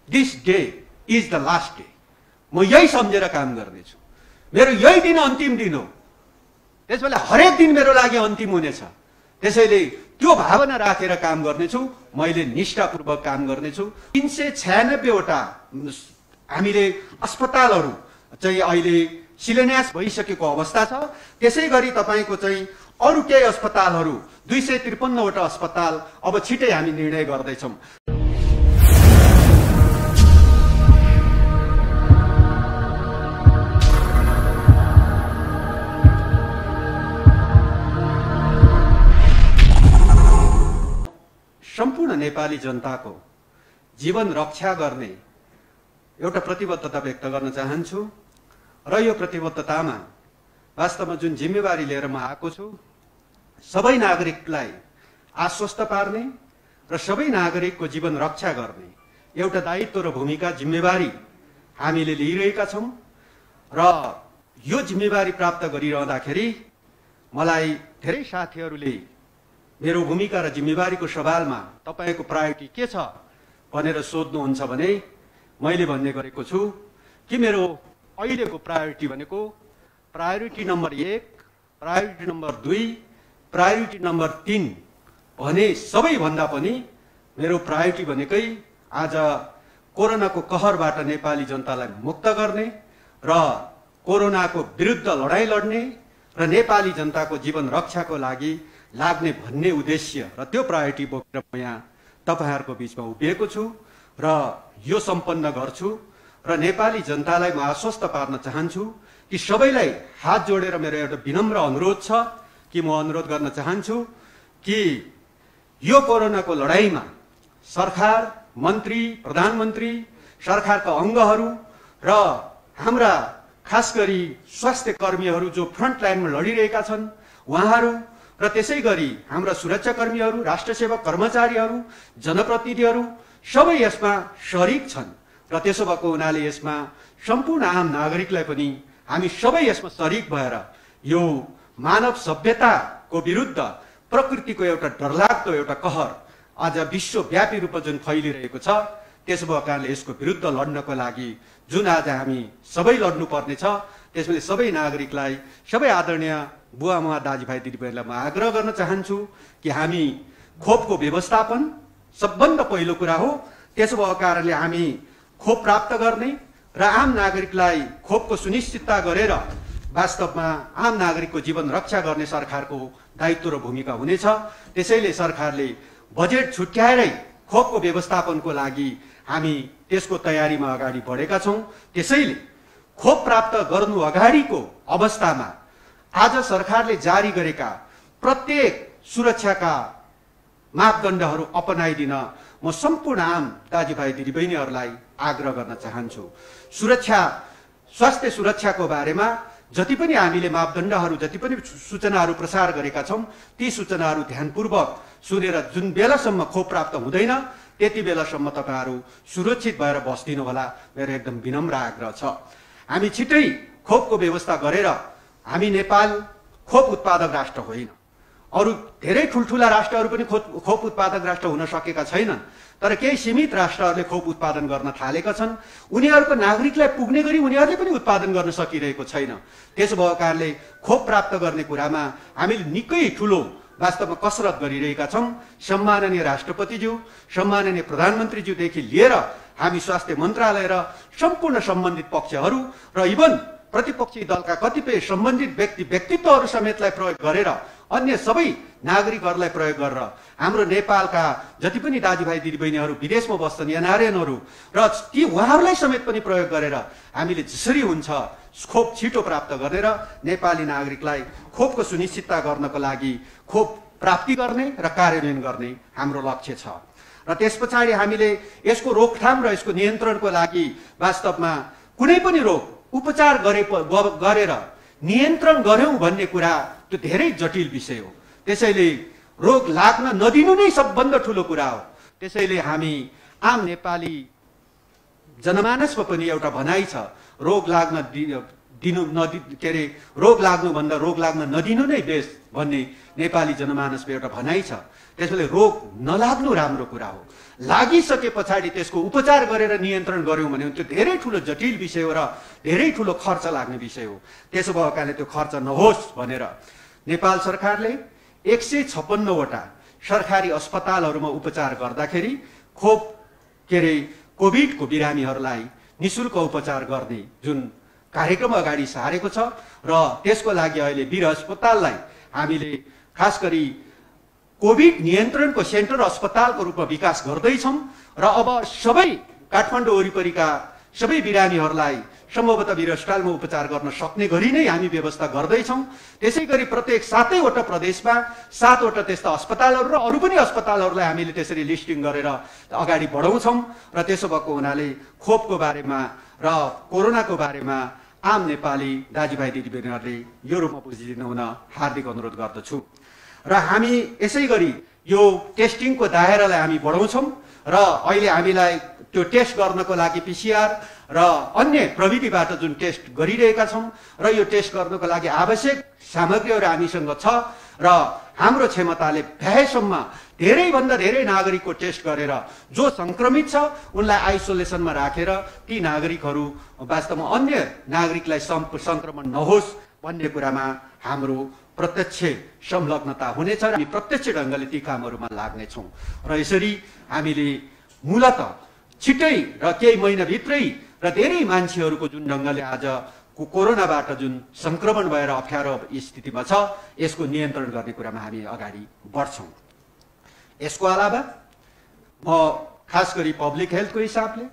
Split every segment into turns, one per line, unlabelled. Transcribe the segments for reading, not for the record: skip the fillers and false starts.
This day is the last day, म यही सम्झेर काम गर्नेछु, मेरो यही दिन अन्तिम दिन हो, त्यसबेला हरेक दिन मेरो लागि अन्तिम हुनेछ। त्यसैले त्यो भावना राखेर काम गर्नेछु, मैले निष्ठापूर्वक काम गर्नेछु। 396 वटा हामीले अस्पतालहरू चाहिँ अहिले शिलान्यास भइसकेको अवस्था छ। त्यसै गरी तपाईको चाहिँ अरु केही अस्पतालहरू 253 वटा अस्पताल अब छिटै हामी निर्णय गर्दैछौँ। सम्पूर्ण नेपाली जनताको जीवन रक्षा गर्ने एउटा प्रतिबद्धता व्यक्त गर्न चाहन्छु र यो प्रतिबद्धतामा वास्तवमा जुन जिम्मेवारी लिएर म आएको छु, सबै नागरिकलाई आश्वस्त पार्ने र सबै नागरिकको जीवन रक्षा गर्ने एउटा दायित्व र भूमिका जिम्मेवारी हामीले लिइरहेका छौं। र यो जिम्मेवारी प्राप्त गरिरहँदाखेरि मलाई धेरै साथीहरूले मेरो भूमिका र जिम्मेवारीको सवालमा तपाईको प्रायोरिटी के छ भनेर सोध्नुहुन्छ भने मैले भन्ने गरेको छु कि मेरो अहिलेको प्रायोरिटी भनेको priority number 1, priority number 2, priority number 3 भने सबैभन्दा पनि मेरो प्रायोरिटी भनेकै आज कोरोनाको कहरबाट नेपाली जनतालाई मुक्त गर्ने र कोरोनाको विरुद्ध लडाईँ लड्ने र नेपाली जनताको जीवन रक्षाको लागि लाग्ने भन्ने उद्देश्य र त्यो प्रायोरिटी बोकेर म यहाँ तपाईहरुको बीचमा उभिएको छु र यो सम्पन्न गर्छु। र नेपाली जनतालाई म आश्वस्त पार्न चाहन्छु कि सबैलाई हात जोडेर मेरो एउटा विनम्र अनुरोध छ कि म अनुरोध गर्न चाहन्छु कि यो कोरोनाको लडाईँमा सरकार, मन्त्री, प्रधानमन्त्री, सरकारका अङ्गहरू र हाम्रा खास गरी स्वास्थ्य कर्मीहरू जो फ्रन्ट लाइनमा लडिरहेका छन् उहाँहरू र त्यसै गरी हाम्रा सुरक्षाकर्मीहरू, राष्ट्रसेवक कर्मचारीहरू, जनप्रतिनिधिहरू सबै यसमा शरीक छन् र त्यसो भएको हुनाले यसमा सम्पूर्ण आम नागरिकलाई पनि हामी सबै यसमा शरीक भएर यो मानव सभ्यताको विरुद्ध प्रकृतिको एउटा डरलाग्दो एउटा कहर आज विश्वव्यापी रूपमा जुन फैलिरहेको छ, त्यसो भएको कारणले यसको विरुद्ध लड्नको लागि जुन आज हामी सबै लड्नुपर्ने छ, त्यसैले सबै नागरिकलाई, सबै आदरणीय बुवामा दाजुभाइ दिदीबहिनीलाई म आग्रह गर्न चाहन्छु कि हामी खोपको व्यवस्थापन सबभन्दा पहिलो कुरा हो। त्यसो भएको कारणले हामी खोप प्राप्त गर्ने र आम नागरिकलाई खोपको सुनिश्चितता गरेर वास्तवमा आम नागरिकको जीवन रक्षा गर्ने सरकारको दायित्व र भूमिका हुनेछ। त्यसैले सरकारले बजेट छुट्याएरै खोपको व्यवस्थापनको लागि हामी त्यसको तयारीमा अगाडि बढेका छौं। त्यसैले खोप प्राप्त गर्नु अगाडिको अवस्थामा आज सरकारले जारी गरेका प्रत्येक सुरक्षाका मापदण्डहरू अपनाइदिन म सम्पूर्ण आम दाजुभाइ दिदीबहिनीहरूलाई आग्रह गर्न चाहन्छु। स्वास्थ्य सुरक्षाको बारेमा जति पनि हामीले मापदण्डहरू, जति पनि सूचनाहरू प्रसार गरेका छौं, ती सूचनाहरू ध्यानपूर्वक सुनेर जुन बेलासम्म खोप प्राप्त हुँदैन त्यति बेलासम्म तपाईहरु सुरक्षित भएर बस्दिनु होला, मेरो एकदम विनम्र आग्रह छ। हामी छिटै खोपको व्यवस्था गरेर, हामी नेपाल खोप उत्पादक राष्ट्र होइन, अरु धेरै ठुलठुला राष्ट्रहरू पनि खोप उत्पादक राष्ट्र हुन सकेका छैनन्, तर केही सीमित राष्ट्रहरूले खोप उत्पादन गर्न थालेका छन्। उनीहरूको नागरिकलाई पुग्ने गरी उनीहरूले पनि उत्पादन गर्न सकिरहेको छैन। त्यसो भएको कारणले खोप प्राप्त गर्ने कुरामा हामीले निकै ठुलो वास्तवमा कसरत गरिरहेका छौं। सम्माननीय राष्ट्रपतिज्यू, सम्माननीय प्रधानमन्त्रीज्यूदेखि लिएर हामी स्वास्थ्य मन्त्रालय र सम्पूर्ण सम्बन्धित पक्षहरू र इभन प्रतिपक्षी दलका कतिपय सम्बन्धित व्यक्तित्वहरू समेतलाई प्रयोग गरेर, अन्य सबै नागरिकहरूलाई प्रयोग गरेर हाम्रो नेपालका जति पनि दाजुभाइ दिदीबहिनीहरू विदेशमा बस्छन्, एनआरएनहरू र ती उहाँहरूलाई समेत पनि प्रयोग गरेर हामीले जसरी हुन्छ खोप छिटो प्राप्त गरेर नेपाली नागरिकलाई खोपको सुनिश्चितता गर्नको लागि खोप प्राप्ति गर्ने र कार्यान्वयन गर्ने हाम्रो लक्ष्य छ। र त्यसपछि हामीले यसको रोकथाम र यसको नियन्त्रणको लागि वास्तवमा कुनै पनि रोग उपचार गरेर नियन्त्रण गर्यौं भन्ने कुरा त्यो धेरै जटिल विषय हो। त्यसैले रोग लाग्न नदिनु नै सबभन्दा ठूलो कुरा हो। त्यसैले हामी आम नेपाली जनमानसमा पनि एउटा भनाइ छ, रोग लाग्न रोग लाग्नु भन्दा रोग लाग्न नदिनु नै बेस भन्ने नेपाली जनमानसमा एउटा भनाइ छ। त्यसैले रोग नलाग्नु राम्रो कुरा हो। लागिसके पछाडि त्यसको उपचार गरेर नियन्त्रण गर्यौँ भने त्यो धेरै ठुलो जटिल विषय हो र धेरै ठुलो खर्च लाग्ने विषय हो। त्यसो भएको कारणले त्यो खर्च नहोस् भनेर नेपाल सरकारले 156 वटा सरकारी अस्पतालहरूमा उपचार गर्दाखेरि कोभिडको बिरामीहरूलाई निशुल्क उपचार गर्ने जुन कार्यक्रम अगाडि सारेको छ र त्यसको लागि अहिले वीर अस्पताललाई हामीले खास गरी कोभिड नियन्त्रणको सेन्टर अस्पतालको रूपमा विकास गर्दैछौँ र अब सबै काठमाडौँ वरिपरिका सबै बिरामीहरूलाई सम्भवतः वीर अस्पतालमा उपचार गर्न सक्ने गरी नै हामी व्यवस्था गर्दैछौँ। त्यसै गरी प्रत्येक 7 वटा प्रदेशमा 7 वटा त्यस्ता अस्पतालहरू र अरू पनि अस्पतालहरूलाई हामीले त्यसरी लिस्टिङ गरेर अगाडि बढाउँछौँ र त्यसो भएको हुनाले खोपको बारेमा र कोरोनाको बारेमा आम नेपाली दाजुभाइ दिदीबहिनीहरूले यो रूपमा बुझिदिनु हुन हार्दिक अनुरोध गर्दछु। र हामी यसै गरी यो टेस्टिङको दायरालाई हामी बढाउँछौँ र अहिले हामीलाई त्यो टेस्ट गर्नको लागि PCR र अन्य प्रविधिबाट जुन टेस्ट गरिरहेका छौँ र यो टेस्ट गर्नको लागि आवश्यक सामग्रीहरू हामीसँग छ र हाम्रो क्षमताले भ्याएसम्म धेरैभन्दा धेरै नागरिकको टेस्ट गरेर जो सङ्क्रमित छ उनलाई आइसोलेसनमा राखेर ती नागरिकहरू वास्तवमा अन्य नागरिकलाई सङ्क्रमण नहोस् भन्ने कुरामा हाम्रो प्रत्यक्ष संलग्नता हुनेछ र हामी प्रत्यक्ष ढङ्गले ती कामहरूमा लाग्नेछौँ र यसरी हामीले मूलत छिट्टै र केही महिनाभित्रै र धेरै मान्छेहरूको जुन ढङ्गले आज कोरोनाबाट जुन सङ्क्रमण भएर अप्ठ्यारो स्थितिमा छ यसको नियन्त्रण गर्ने कुरामा हामी अगाडि बढ्छौँ। यसको अलावा म खास गरी पब्लिक हेल्थको हिसाबले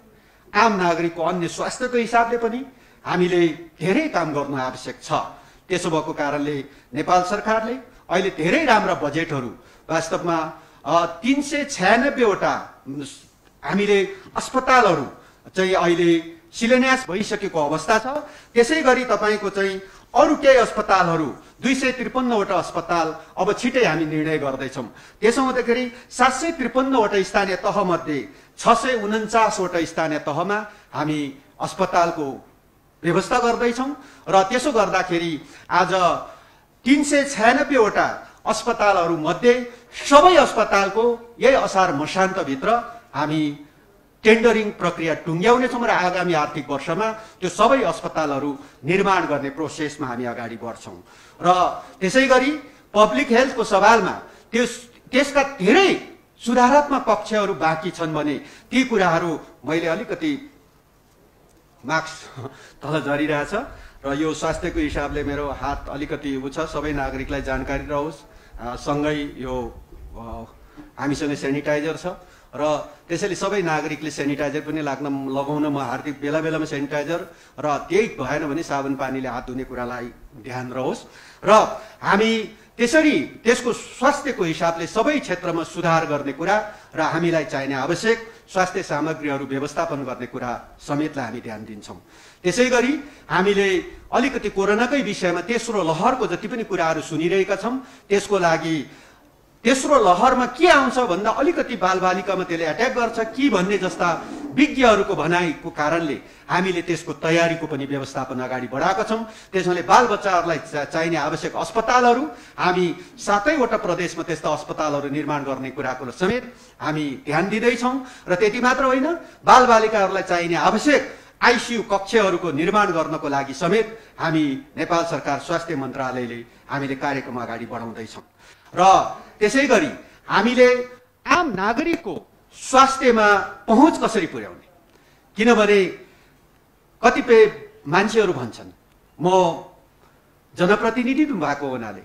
आम नागरिकको अन्य स्वास्थ्यको हिसाबले पनि हामीले धेरै काम गर्नु आवश्यक छ। त्यसो भएको कारणले नेपाल सरकारले अहिले धेरै राम्रा बजेटहरू वास्तवमा 396 वटा हामीले अस्पतालहरू चाहिँ अहिले शिलान्यास भइसकेको अवस्था छ। त्यसै गरी तपाईँको चाहिँ अरू केही अस्पतालहरू 253 वटा अस्पताल अब छिटै हामी निर्णय गर्दैछौँ। त्यसो हुँदाखेरि 753 वटा स्थानीय तहमध्ये 649 वटा स्थानीय तहमा हामी अस्पतालको व्यवस्था गर्दैछौँ र त्यसो गर्दाखेरि आज 396 वटा अस्पतालहरू मध्ये सबै अस्पतालको यही असार मसान्तभित्र हामी टेन्डरिङ प्रक्रिया टुङ्ग्याउनेछौँ र आगामी आर्थिक वर्षमा त्यो सबै अस्पतालहरू निर्माण गर्ने प्रोसेसमा हामी अगाडि बढ्छौँ र त्यसै गरी पब्लिक हेल्थको सवालमा त्यसका धेरै सुधारात्मक पक्षहरू बाँकी छन् भने ती कुराहरू मैले अलिकति मार्क्स तल झरिरहेछ र यो स्वास्थ्यको हिसाबले मेरो हात अलिकति उ छ, सबै नागरिकलाई जानकारी रहोस्। सँगै यो हामीसँग सेनिटाइजर छ र त्यसैले सबै नागरिकले सेनिटाइजर पनि लगाउन म हार्दिक बेला बेलामा सेनिटाइजर र त्यही भएन भने साबुन पानीले हात धुने कुरालाई ध्यान रहोस् र हामी त्यसरी त्यसको स्वास्थ्यको हिसाबले सबै क्षेत्रमा सुधार गर्ने कुरा र हामीलाई चाहिने आवश्यक स्वास्थ्य सामग्रीहरू व्यवस्थापन गर्ने कुरा समेतलाई हामी ध्यान दिन्छौँ। त्यसै गरी हामीले अलिकति कोरोनाकै विषयमा तेस्रो लहरको जति पनि कुराहरू सुनिरहेका छौँ त्यसको लागि तेस्रो लहरमा के आउँछ भन्दा अलिकति बालबालिकामा त्यसले एट्याक गर्छ कि भन्ने जस्ता विज्ञहरूको भनाइको कारणले हामीले त्यसको तयारीको पनि व्यवस्थापन अगाडि बढाएका छौँ। त्यसैले बालबच्चाहरूलाई चाहिने आवश्यक अस्पतालहरू हामी 7 वटा प्रदेशमा त्यस्ता अस्पतालहरू निर्माण गर्ने कुराको समेत हामी ध्यान दिँदैछौँ र त्यति मात्र होइन, बालबालिकाहरूलाई चाहिने आवश्यक आइसियु कक्षहरूको निर्माण गर्नको लागि समेत हामी नेपाल सरकार स्वास्थ्य मन्त्रालयले हामीले कार्यक्रम अगाडि बढाउँदैछौँ र त्यसै गरी हामीले आम नागरिकको स्वास्थ्यमा पहुँच कसरी पुर्याउने, किनभने कतिपय मान्छेहरू भन्छन् म जनप्रतिनिधि भएको हुनाले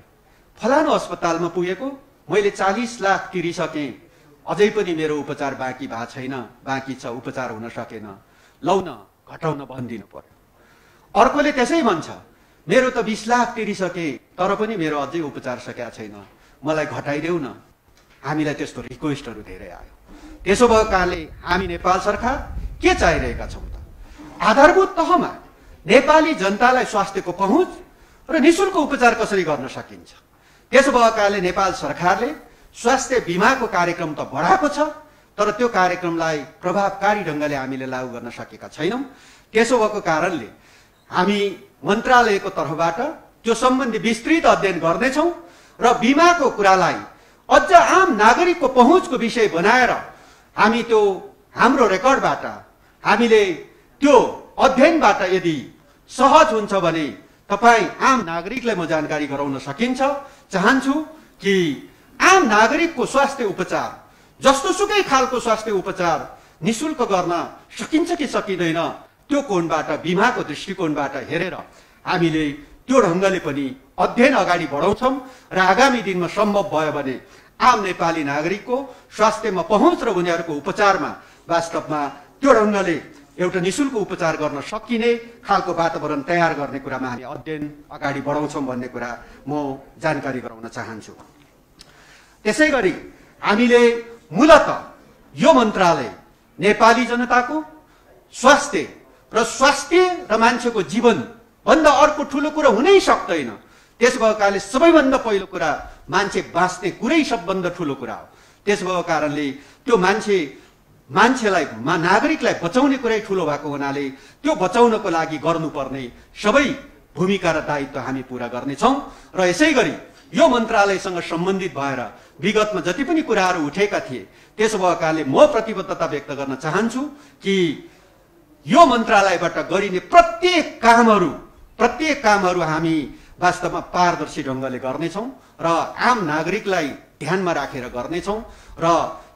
फलानु अस्पतालमा पुगेको मैले 40 लाख तिरिसकेँ अझै पनि मेरो उपचार बाँकी भएको छैन, बाँकी छ, उपचार हुन सकेन, लौ न घटाउन भनिदिनु पर्यो। अर्कोले त्यसै भन्छ मेरो त 20 लाख तिरिसकेँ तर पनि मेरो अझै उपचार सकेका छैन, मलाई घटाइदेऊ न। हामीलाई त्यस्तो रिक्वेस्टहरू धेरै आयो। त्यसो भएको कारणले हामी नेपाल सरकार के चाहिरहेका छौँ त आधारभूत तहमा नेपाली जनतालाई स्वास्थ्यको पहुँच र निःशुल्क उपचार कसरी गर्न सकिन्छ। त्यसो भएको कारणले नेपाल सरकारले स्वास्थ्य बिमाको कार्यक्रम त बढाएको छ तर त्यो कार्यक्रमलाई प्रभावकारी ढङ्गले हामीले लागू गर्न सकेका छैनौँ। त्यसो भएको कारणले हामी मन्त्रालयको तर्फबाट त्यो सम्बन्धी विस्तृत अध्ययन गर्नेछौँ र बिमाको कुरालाई अझ आम नागरिकको पहुँचको विषय बनाएर हामी त्यो हाम्रो रेकर्डबाट हामीले त्यो अध्ययनबाट यदि सहज हुन्छ भने तपाईँ आम नागरिकलाई म जानकारी गराउन सकिन्छ चाहन्छु कि आम नागरिकको स्वास्थ्य उपचार जस्तोसुकै खालको स्वास्थ्य उपचार निशुल्क गर्न सकिन्छ कि सकिँदैन त्यो कोणबाट बिमाको दृष्टिकोणबाट हेरेर हामीले त्यो ढङ्गले पनि अध्ययन अगाडि बढाउँछौँ र आगामी दिनमा सम्भव भयो भने आम नेपाली नागरिकको स्वास्थ्यमा पहुँच र उनीहरूको उपचारमा वास्तवमा त्यो ढङ्गले एउटा निशुल्क उपचार गर्न सकिने खालको वातावरण तयार गर्ने कुरामा हामी अध्ययन अगाडि बढाउँछौँ भन्ने कुरा म जानकारी गराउन चाहन्छु। त्यसै गरी हामीले मूलत यो मन्त्रालय नेपाली जनताको स्वास्थ्य र मान्छेको जीवन भन्दा अर्को ठुलो कुरा हुनै सक्दैन। त्यस भएकाले सबैभन्दा पहिलो कुरा मान्छे बाँच्ने कुरै सबभन्दा ठुलो कुरा हो। त्यस भएको कारणले त्यो मान्छेलाई नागरिकलाई बचाउने कुरै ठुलो भएको हुनाले त्यो बचाउनको लागि गर्नुपर्ने सबै भूमिका र दायित्व हामी पूरा गर्नेछौँ र यसै गरी यो मन्त्रालयसँग सम्बन्धित भएर विगतमा जति पनि कुराहरू उठेका थिए त्यसो भएको कारणले म प्रतिबद्धता व्यक्त गर्न चाहन्छु कि यो मन्त्रालयबाट गरिने प्रत्येक कामहरू हामी वास्तवमा पारदर्शी ढङ्गले गर्नेछौँ र आम नागरिकलाई ध्यानमा राखेर गर्नेछौँ र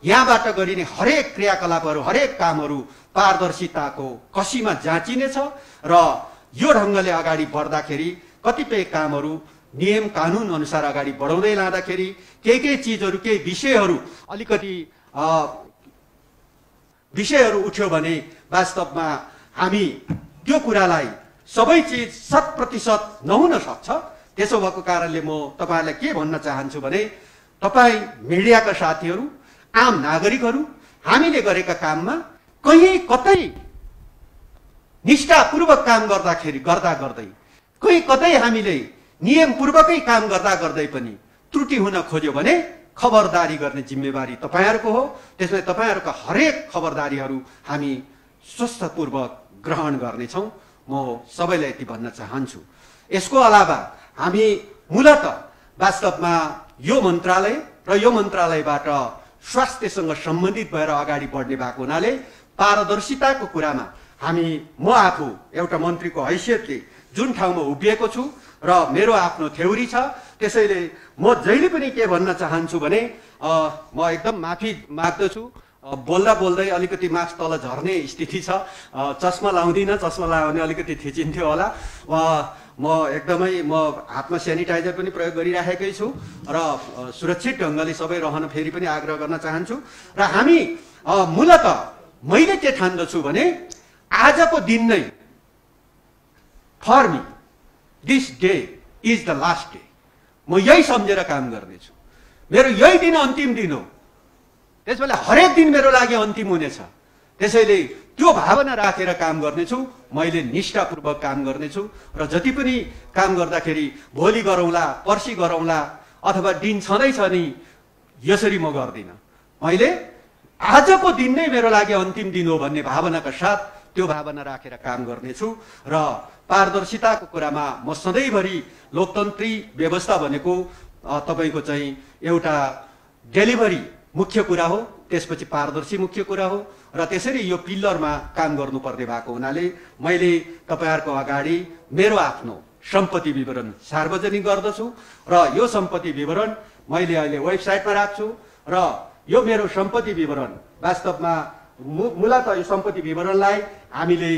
यहाँबाट गरिने हरेक क्रियाकलापहरू हरेक कामहरू पारदर्शिताको कसीमा जाँचिनेछ र यो ढङ्गले अगाडि बढ्दाखेरि कतिपय कामहरू नियम कानुन अनुसार अगाडि बढाउँदै लाँदाखेरि केही चिजहरू केही विषयहरू उठ्यो भने वास्तवमा हामी त्यो कुरालाई सबै चिज 100% नहुन सक्छ। त्यसो भएको कारणले म तपाईहरुलाई के भन्न चाहन्छु भने तपाई मिडियाका साथीहरू आम नागरिकहरू हामीले गरेका काममा कहीँ कतै निष्ठापूर्वक काम गर्दै कहीँ कतै हामीले नियमपूर्वकै काम गर्दै पनि त्रुटि हुन खोज्यो भने खबरदारी गर्ने जिम्मेवारी तपाईहरुको हो। त्यसैले तपाईहरुका हरेक खबरदारीहरू हामी स्वस्थपूर्वक ग्रहण गर्नेछौँ। म सबैलाई यति भन्न चाहन्छु। यसको अलावा हामी मूलत वास्तवमा यो मन्त्रालय र यो मन्त्रालयबाट स्वास्थ्यसँग सम्बन्धित भएर अगाडि बढ्ने भएको हुनाले पारदर्शिताको कुरामा म आफू एउटा मन्त्रीको हैसियतले जुन ठाउँमा उभिएको छु र मेरो आफ्नो थ्योरी छ, त्यसैले म जहिले पनि के भन्न चाहन्छु भने म एकदम माफी माग्दछु। बोल्दा बोल्दै अलिकति मास्क तल झर्ने स्थिति छ। चस्मा लाउँदिनँ, चस्मा लाउने अलिकति थिचिन्थ्यो होला। म हातमा सेनिटाइजर पनि प्रयोग गरिराखेकै छु र सुरक्षित ढङ्गले सबै रहन फेरि पनि आग्रह गर्न चाहन्छु। र हामी मूलत मैले के ठान्दछु भने आजको दिन नै for me this day is the last day. म यही सम्झेर काम गर्नेछु। मेरो यही दिन अन्तिम दिन हो। त्यसैले हरेक दिन मेरो लागि अन्तिम हुनेछ। त्यसैले त्यो भावना राखेर काम गर्नेछु। मैले निष्ठापूर्वक काम गर्नेछु र जति पनि काम गर्दाखेरि भोलि गरौँला, पर्सि गरौँला अथवा दिन छँदैछ नि यसरी म गर्दिनँ। मैले आजको दिन नै मेरो लागि अन्तिम दिन हो भन्ने भावनाका साथ त्यो भावना राखेर काम गर्नेछु र पारदर्शिताको कुरामा म सधैँभरि लोकतन्त्री व्यवस्था भनेको तपाईको चाहिँ एउटा डेलिभरी मुख्य कुरा हो, त्यसपछि पारदर्शी मुख्य कुरा हो र त्यसरी यो पिल्लरमा काम गर्नुपर्ने भएको हुनाले मैले तपाईहरुको अगाडि मेरो आफ्नो सम्पत्ति विवरण सार्वजनिक गर्दछु र यो सम्पत्ति विवरण मैले अहिले वेबसाइटमा राख्छु र यो मेरो सम्पत्ति विवरण वास्तवमा मूलत यो सम्पत्ति विवरणलाई हामीले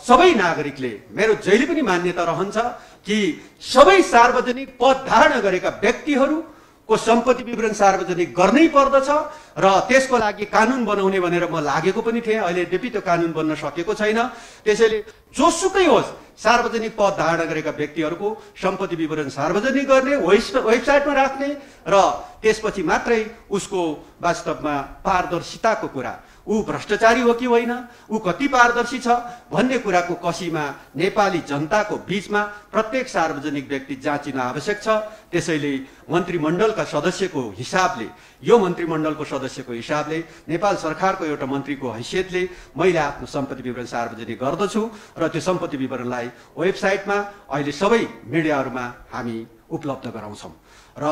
सबै नागरिकले मेरो जहिले पनि मान्यता रहन्छ कि सबै सार्वजनिक पद धारण गरेका व्यक्तिहरूको सम्पत्ति विवरण सार्वजनिक गर्नै पर्दछ र त्यसको लागि कानुन बनाउने भनेर म लागेको पनि थिएँ। अहिले यद्यपि त्यो कानुन बन्न सकेको छैन। त्यसैले जोसुकै होस् सार्वजनिक पद धारण गरेका व्यक्तिहरूको सम्पत्ति विवरण सार्वजनिक गर्ने, वेबसाइटमा राख्ने र त्यसपछि मात्रै उसको वास्तवमा पारदर्शिताको कुरा, ऊ भ्रष्टाचारी हो कि होइन, ऊ कति पारदर्शी छ भन्ने कुराको कसीमा नेपाली जनताको बीचमा प्रत्येक सार्वजनिक व्यक्ति जाँचिन आवश्यक छ। त्यसैले मन्त्रीमण्डलका सदस्यको हिसाबले, यो मन्त्रीमण्डलको सदस्यको हिसाबले, नेपाल सरकारको एउटा मन्त्रीको हैसियतले मैले आफ्नो सम्पत्ति विवरण सार्वजनिक गर्दछु र त्यो सम्पत्ति विवरणलाई वेबसाइटमा अहिले सबै मिडियाहरूमा हामी उपलब्ध गराउँछौँ र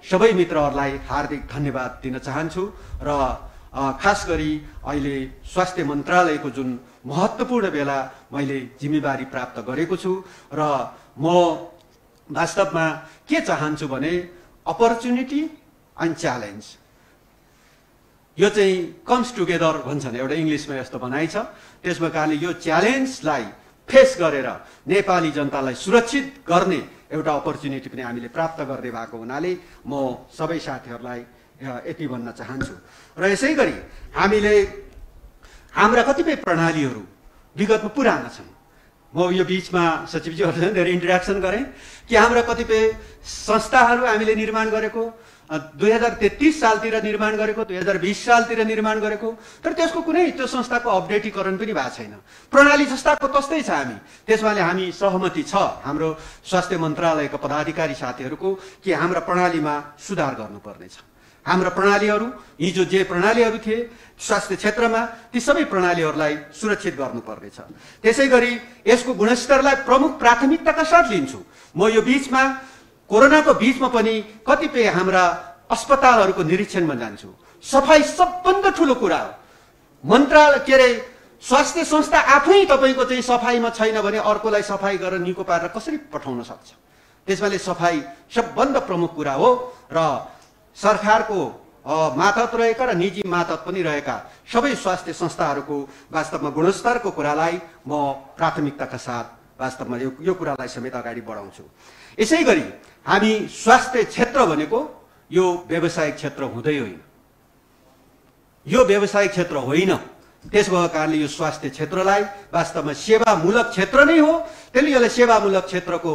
सबै मित्रहरूलाई हार्दिक धन्यवाद दिन चाहन्छु र खास गरी अहिले स्वास्थ्य मन्त्रालयको जुन महत्त्वपूर्ण बेला मैले जिम्मेवारी प्राप्त गरेको छु र म वास्तवमा के चाहन्छु भने अपर्च्युनिटी एन्ड च्यालेन्ज यो चाहिँ कम्स टुगेदर भन्छन्, एउटा इङ्ग्लिसमा यस्तो भनाइ छ। त्यसमा कारणले यो च्यालेन्जलाई फेस गरेर नेपाली जनतालाई सुरक्षित गर्ने एउटा अपर्च्युनिटी पनि हामीले प्राप्त गर्ने भएको हुनाले म सबै साथीहरूलाई यति भन्न चाहन्छु। र यसै गरी हामीले हाम्रा कतिपय प्रणालीहरू विगतमा पुराना छन्। म यो बिचमा सचिवजीहरूसँग धेरै इन्टरेक्सन गरेँ कि हाम्रा कतिपय संस्थाहरू हामीले निर्माण गरेको 2033 सालतिर निर्माण गरेको, 2020 सालतिर निर्माण गरेको, तर त्यसको कुनै त्यो संस्थाको अपडेटीकरण पनि भएको छैन। प्रणाली जस्ताको तस्तै छ हामी। त्यसमाले हामी सहमति छ हाम्रो स्वास्थ्य मन्त्रालयका पदाधिकारी साथीहरूको कि हाम्रा प्रणालीमा सुधार गर्नुपर्नेछ। हाम्रा प्रणालीहरू हिजो जे प्रणालीहरू थिए स्वास्थ्य क्षेत्रमा ती सबै प्रणालीहरूलाई सुरक्षित गर्नुपर्नेछ। त्यसै गरी यसको गुणस्तरलाई प्रमुख प्राथमिकताका साथ लिन्छु। म यो बिचमा कोरोनाको बिचमा पनि कतिपय हाम्रा अस्पतालहरूको निरीक्षणमा जान्छु। सफाई सबभन्दा ठुलो कुरा हो। मन्त्रालय के अरे स्वास्थ्य संस्था आफै तपाईँको चाहिँ सफाइमा छैन भने अर्कोलाई सफाई गरेर निको पारेर कसरी पठाउन सक्छ? त्यसमाले सफाई सबभन्दा प्रमुख कुरा हो र सरकारको मातहत रहेका र निजी मातहत पनि रहेका सबै स्वास्थ्य संस्थाहरूको वास्तवमा गुणस्तरको कुरालाई म प्राथमिकताका साथ वास्तवमा यो कुरालाई समेत अगाडि बढाउँछु। यसै गरी हामी स्वास्थ्य क्षेत्र भनेको यो व्यावसायिक क्षेत्र हुँदै होइन, यो व्यावसायिक क्षेत्र होइन। त्यस भएको कारणले यो स्वास्थ्य क्षेत्रलाई वास्तवमा सेवामूलक क्षेत्र नै हो। त्यसले यसलाई सेवामूलक क्षेत्रको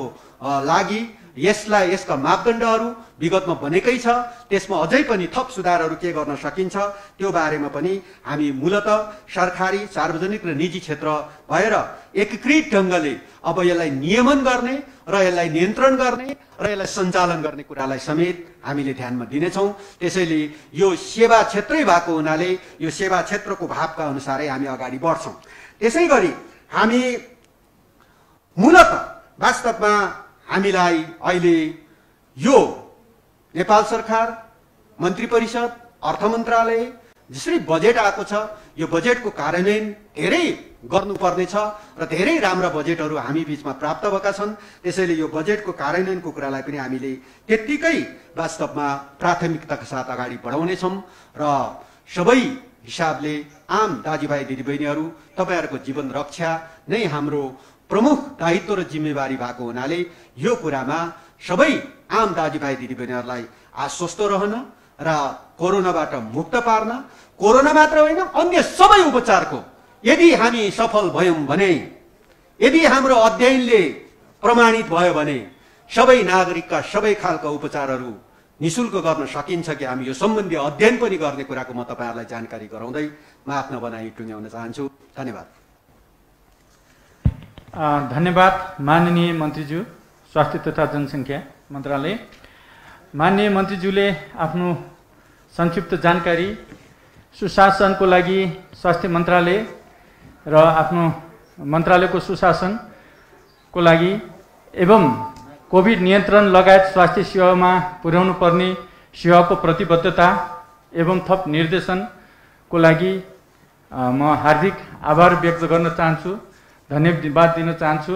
लागि यसका मापदण्डहरू विगतमा बनेकै छ। त्यसमा अझै पनि थप सुधारहरू के गर्न सकिन्छ त्यो बारेमा पनि हामी मूलतः सरकारी, सार्वजनिक र निजी क्षेत्र भएर एकीकृत ढङ्गले अब यसलाई नियमन गर्ने र यसलाई नियन्त्रण गर्ने र यसलाई सञ्चालन गर्ने कुरालाई समेत हामीले ध्यानमा दिनेछौँ। त्यसैले यो सेवा क्षेत्रै भएको हुनाले यो सेवा क्षेत्रको भावका अनुसारै हामी अगाडि बढ्छौँ। त्यसै गरी हामी मूलतः वास्तवमा हामीलाई अहिले यो नेपाल सरकार, मन्त्री परिषद, अर्थ मन्त्रालय जसरी बजेट आएको छ यो बजेटको कार्यान्वयन धेरै गर्नुपर्नेछ र धेरै राम्रा बजेटहरू हामी बीचमा प्राप्त भएका छन्। त्यसैले यो बजेटको कार्यान्वयनको कुरालाई पनि हामीले त्यत्तिकै वास्तवमा प्राथमिकताका साथ अगाडि बढाउनेछौँ र सबै हिसाबले आम दाजुभाइ दिदीबहिनीहरू तपाईँहरूको जीवन रक्षा नै हाम्रो प्रमुख दायित्व र जिम्मेवारी भएको हुनाले यो कुरामा सबै आम दाजुभाइ दिदीबहिनीहरूलाई आश्वस्त रहन र कोरोनाबाट मुक्त पार्न, कोरोना मात्र होइन अन्य सबै उपचारको यदि हामी सफल भयौँ भने, यदि हाम्रो अध्ययनले प्रमाणित भयो भने सबै नागरिकका सबै खालका उपचारहरू निःशुल्क गर्न सकिन्छ कि हामी यो सम्बन्धी अध्ययन पनि गर्ने कुराको म तपाईँहरूलाई जानकारी गराउँदै म आफ्नो भनाइ टुङ्ग्याउन चाहन्छु। धन्यवाद।
धन्यवाद माननीय मन्त्रीज्यू, स्वास्थ्य तथा जनसङ्ख्या मन्त्रालय। माननीय मन्त्रीज्यूले आफ्नो संक्षिप्त जानकारी सुशासनको लागि स्वास्थ्य मन्त्रालय र आफ्नो मन्त्रालयको सुशासनको लागि एवं कोभिड नियन्त्रण लगायत स्वास्थ्य सेवामा पुर्याउनु पर्ने सेवाको प्रतिबद्धता एवं थप निर्देशनको लागि म हार्दिक आभार व्यक्त गर्न चाहन्छु, धन्यवाद दिन चाहन्छु।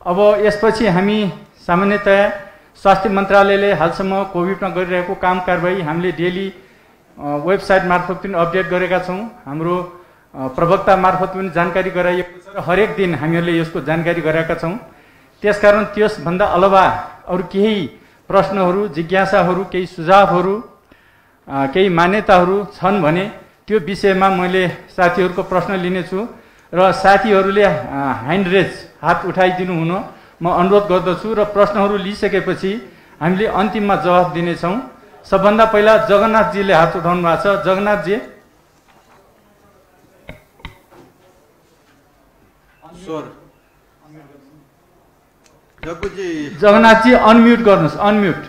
अब यसपछि हामी सामान्यतया स्वास्थ्य मन्त्रालयले हालसम्म कोभिडमा गरिरहेको काम कारबाही हामीले डेली वेबसाइट मार्फत पनि अपडेट गरेका छौँ, हाम्रो प्रवक्ता मार्फत पनि जानकारी गराइएको छ र हरेक दिन हामीहरूले यसको जानकारी गराएका छौँ। त्यसकारण त्यसभन्दा अलावा अरू केही प्रश्नहरू, जिज्ञासाहरू, केही सुझावहरू, केही मान्यताहरू छन् भने त्यो विषयमा मैले साथीहरूको प्रश्न लिनेछु र साथीहरूले ह्यान्ड रेज हात उठाइदिनु हुन म अनुरोध गर्दछु र प्रश्नहरू लिइसकेपछि हामीले अन्तिममा जवाफ दिनेछौँ। सबभन्दा पहिला जगन्नाथजीले हात उठाउनु भएको छ। जगन्नाथजी, जगन्नाथजी अनम्युट गर्नुहोस्, अनम्युट।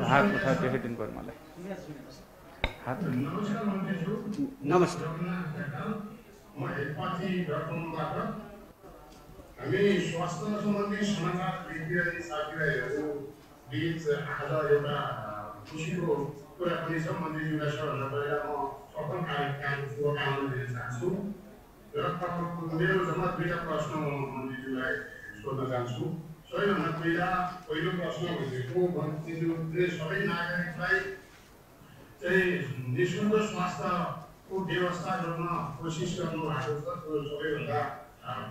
हात उठा देखाइदिनु पर्यो मलाई।
नमस्कार।
हामी स्वास्थ्य सम्बन्धी समाचार साथीभाइहरू बीच आज एउटा खुसीको कुरा पनि छ। मन्त्रीज्यूलाई सबभन्दा पहिला म सफल कार्यकालको शुभकामना दिन चाहन्छु र मेरो जम्मा 2टा प्रश्न म मन्त्रीज्यूलाई सोध्न चाहन्छु। सबैभन्दा पहिलो प्रश्न भनेको मन्त्रीज्यूले सबै नागरिकलाई चाहिँ निःशुल्क स्वास्थ्यको व्यवस्था गर्न कोसिस गर्नुभएको छ, त्यो सबैभन्दा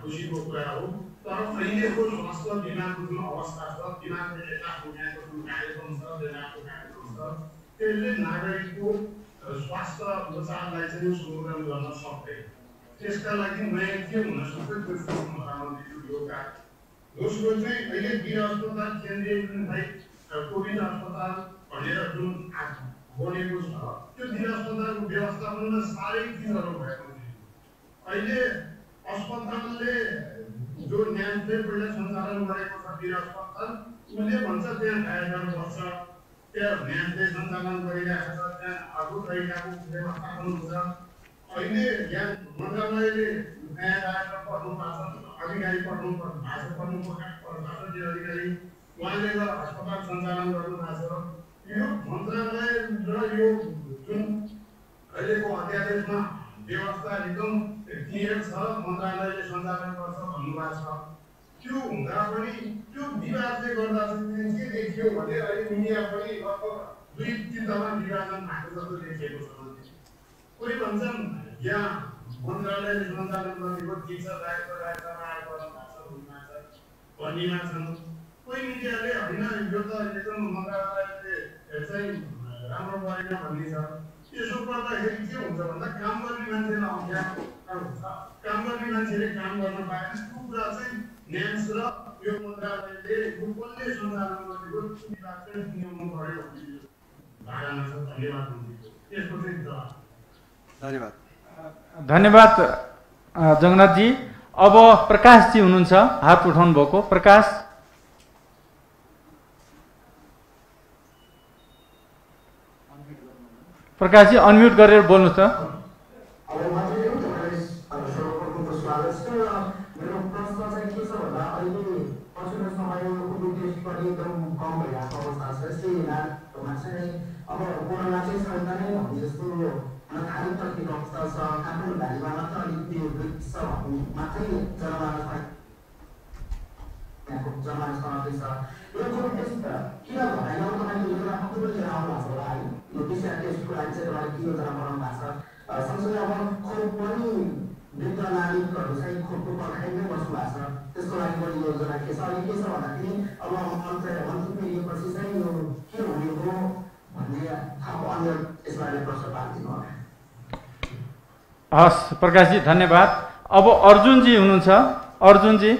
खुसीको कुरा हो। तर अहिलेको स्वास्थ्य बिमाको जुन अवस्था छ, बिमाको यता पुग्याएको जुन कार्यक्रम छ, बेलाको कार्यक्रम छ, त्यसले नागरिकको स्वास्थ्य उपचारलाई चाहिँ सुदृढ गर्न सक्दैन। त्यसका लागि नयाँ के हुन सक्छ त्यो सोच्नु होला मन्त्रीज्यूका। दोस्रो चाहिँ अहिले वीर अस्पताल केन्द्रीय कोभिड अस्पताल भनेर जुन बनेको छ, त्यो वीर अस्पतालको व्यवस्थापनमा साह्रै दिनहरू भएको थियो। अहिले अस्पतालले जो न्यायले पहिला सञ्चालन गरेको छ वीर अस्पताल, उसले भन्छ त्यहाँ भए गर्नुपर्छ, त्यहाँ न्यायले सञ्चालन गरिरहेको छ, त्यहाँ अर्को तरिकाको व्यवस्थापन हुन्छ। अहिले यहाँ मन्त्रालयले नयाँ डाइरेक्टर पठाउनुपर्छ, अधिकारी पठाउनुपर्छ, अधिकारी उहाँले अस्पताल सञ्चालन गर्नु भएको छ। यो मन्त्रालय र यो जुन अहिलेको अध्यादेशमा व्यवस्था एकदम क्लियर छ, मन्त्रालयले सञ्चालन गर्छ भन्नुभएको छ। त्यो हुँदा पनि त्यो विवादले गर्दा चाहिँ के देखियो भने अहिले मिडिया पनि लगभग 2-3 तहमा विभाजन भएको जस्तो देखिएको छ। कोही भन्छन् यहाँ मन्त्रालयले सञ्चालन गरेको ठिक छ, भन्नेमा छन्। कोही मिडियाले होइन यो त एकदम मन्त्रालयले चाहिँ राम्रो गरेन भन्ने छ। त्यसो गर्दाखेरि के हुन्छ भन्दा काम गर्ने मान्छेलाई अप्ठ्यारो हुन्छ, काम गर्ने मान्छेले काम गर्न पाएन। त्यो कुरा चाहिँ न्यास र यो मन्त्रालयले कसले सञ्चालन गरेको त्यो विभाग चाहिँ नियमन गर्यो भन्ने धारणा छ। धन्यवाद मन्त्रीज्यू। त्यसको चाहिँ
धन्यवाद।
धन्यवाद जगन्नाथजी। अब प्रकाशजी हुनुहुन्छ, हात उठाउनु भएको। प्रकाश, प्रकाशजी अनम्युट गरेर बोल्नुहोस् त।
सँगसँगै अब खोप पनि वृद्ध नागरिकहरू चाहिँ खोपको पर्खाइमै बस्नु भएको छ, त्यसको लागि पनि योजना के छ? अनि के छ भन्दाखेरि अब मन्त्री फेरिएपछि चाहिँ यो के हुने हो भन्ने अब अन्य यसबारे प्रश्न पारिदिनु होला।
हस् प्रकाशजी, धन्यवाद। अब अर्जुनजी हुनुहुन्छ। अर्जुनजी,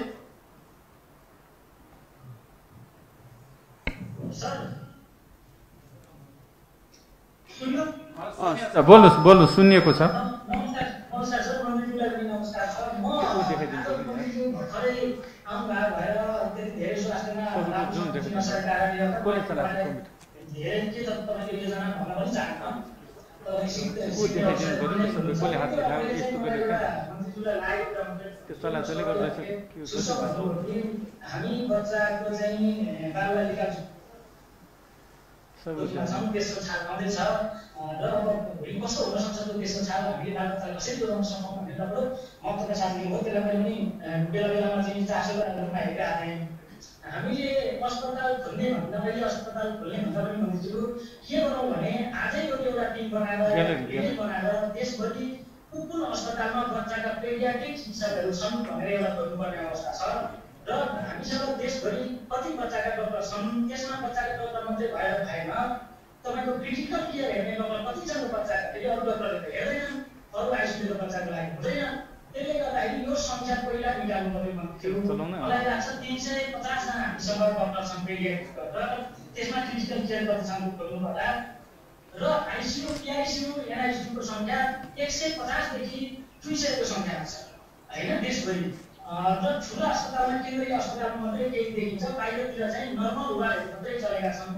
बोल्नुहोस्, सुनिएको छ।
नमस्कार सर, मन्त्रीज्यूलाई पनि नमस्कार छ। म आउनुभएको भएर त्यति धेरै स्वास्थ्यमा समस्याका कारणले धेरै के त तपाईँको योजना भन्न पनि चाहन्न। हामी बच्चाको चाहिँ बालबालिका तेस्रो छाल आउँदैछ र अब भोलि कस्तो हुनसक्छ त्यो तेस्रो छाल हामीले बालबच्चालाई कसरी जोगाउन सक्छौँ भनेर महत्त्वका साथ लिएको हो। त्यसलाई पनि बेला बेलामा चाहिँ चासो गरेर हेरिरहेका थियौँ। हामीले अस्पताल खोल्ने भन्दा पहिले अस्पताल खोल्ने भन्दा पनि मन्त्रीज्यू के गरौँ भने आजै एउटा टिम बनाएर देशभरि कुन अस्पतालमा बच्चाका पेडियाट्रिक चिकित्सकहरू छन् भनेर एउटा खोज्नुपर्ने अवस्था छ र हामीसँग देशभरि कति बच्चाका डक्टर छन्, त्यसमा बच्चाका डक्टर मात्रै भएर भएन, तपाईँको क्रिटिकल केयर हेर्ने डक्टर कति छन् बच्चा, फेरि अरू डक्टरले त हेर्दैनन्, अरू आइसियुको बच्चाको लागि हुँदैन। त्यसले गर्दाखेरि यो सङ्ख्या पहिला निकाल्नु पर्ने थियो। मलाई लाग्छ 350 जना हामीसँग डक्टर छन् पेडियाट्रिक डक्टर, त्यसमा क्रिटिकल केयर कति छन् खोल्नु पर्ला र आइसियु, पिआइसियु, एनआइसियुको सङ्ख्या 150 देखि 200 को सङ्ख्या छ हैन देशभरि। र ठुला अस्पतालमा केन्द्रीय अस्पतालमा मात्रै केही देखिन्छ, बाहिरतिर चाहिँ नर्मल वार्डहरू मात्रै चलेका छन्।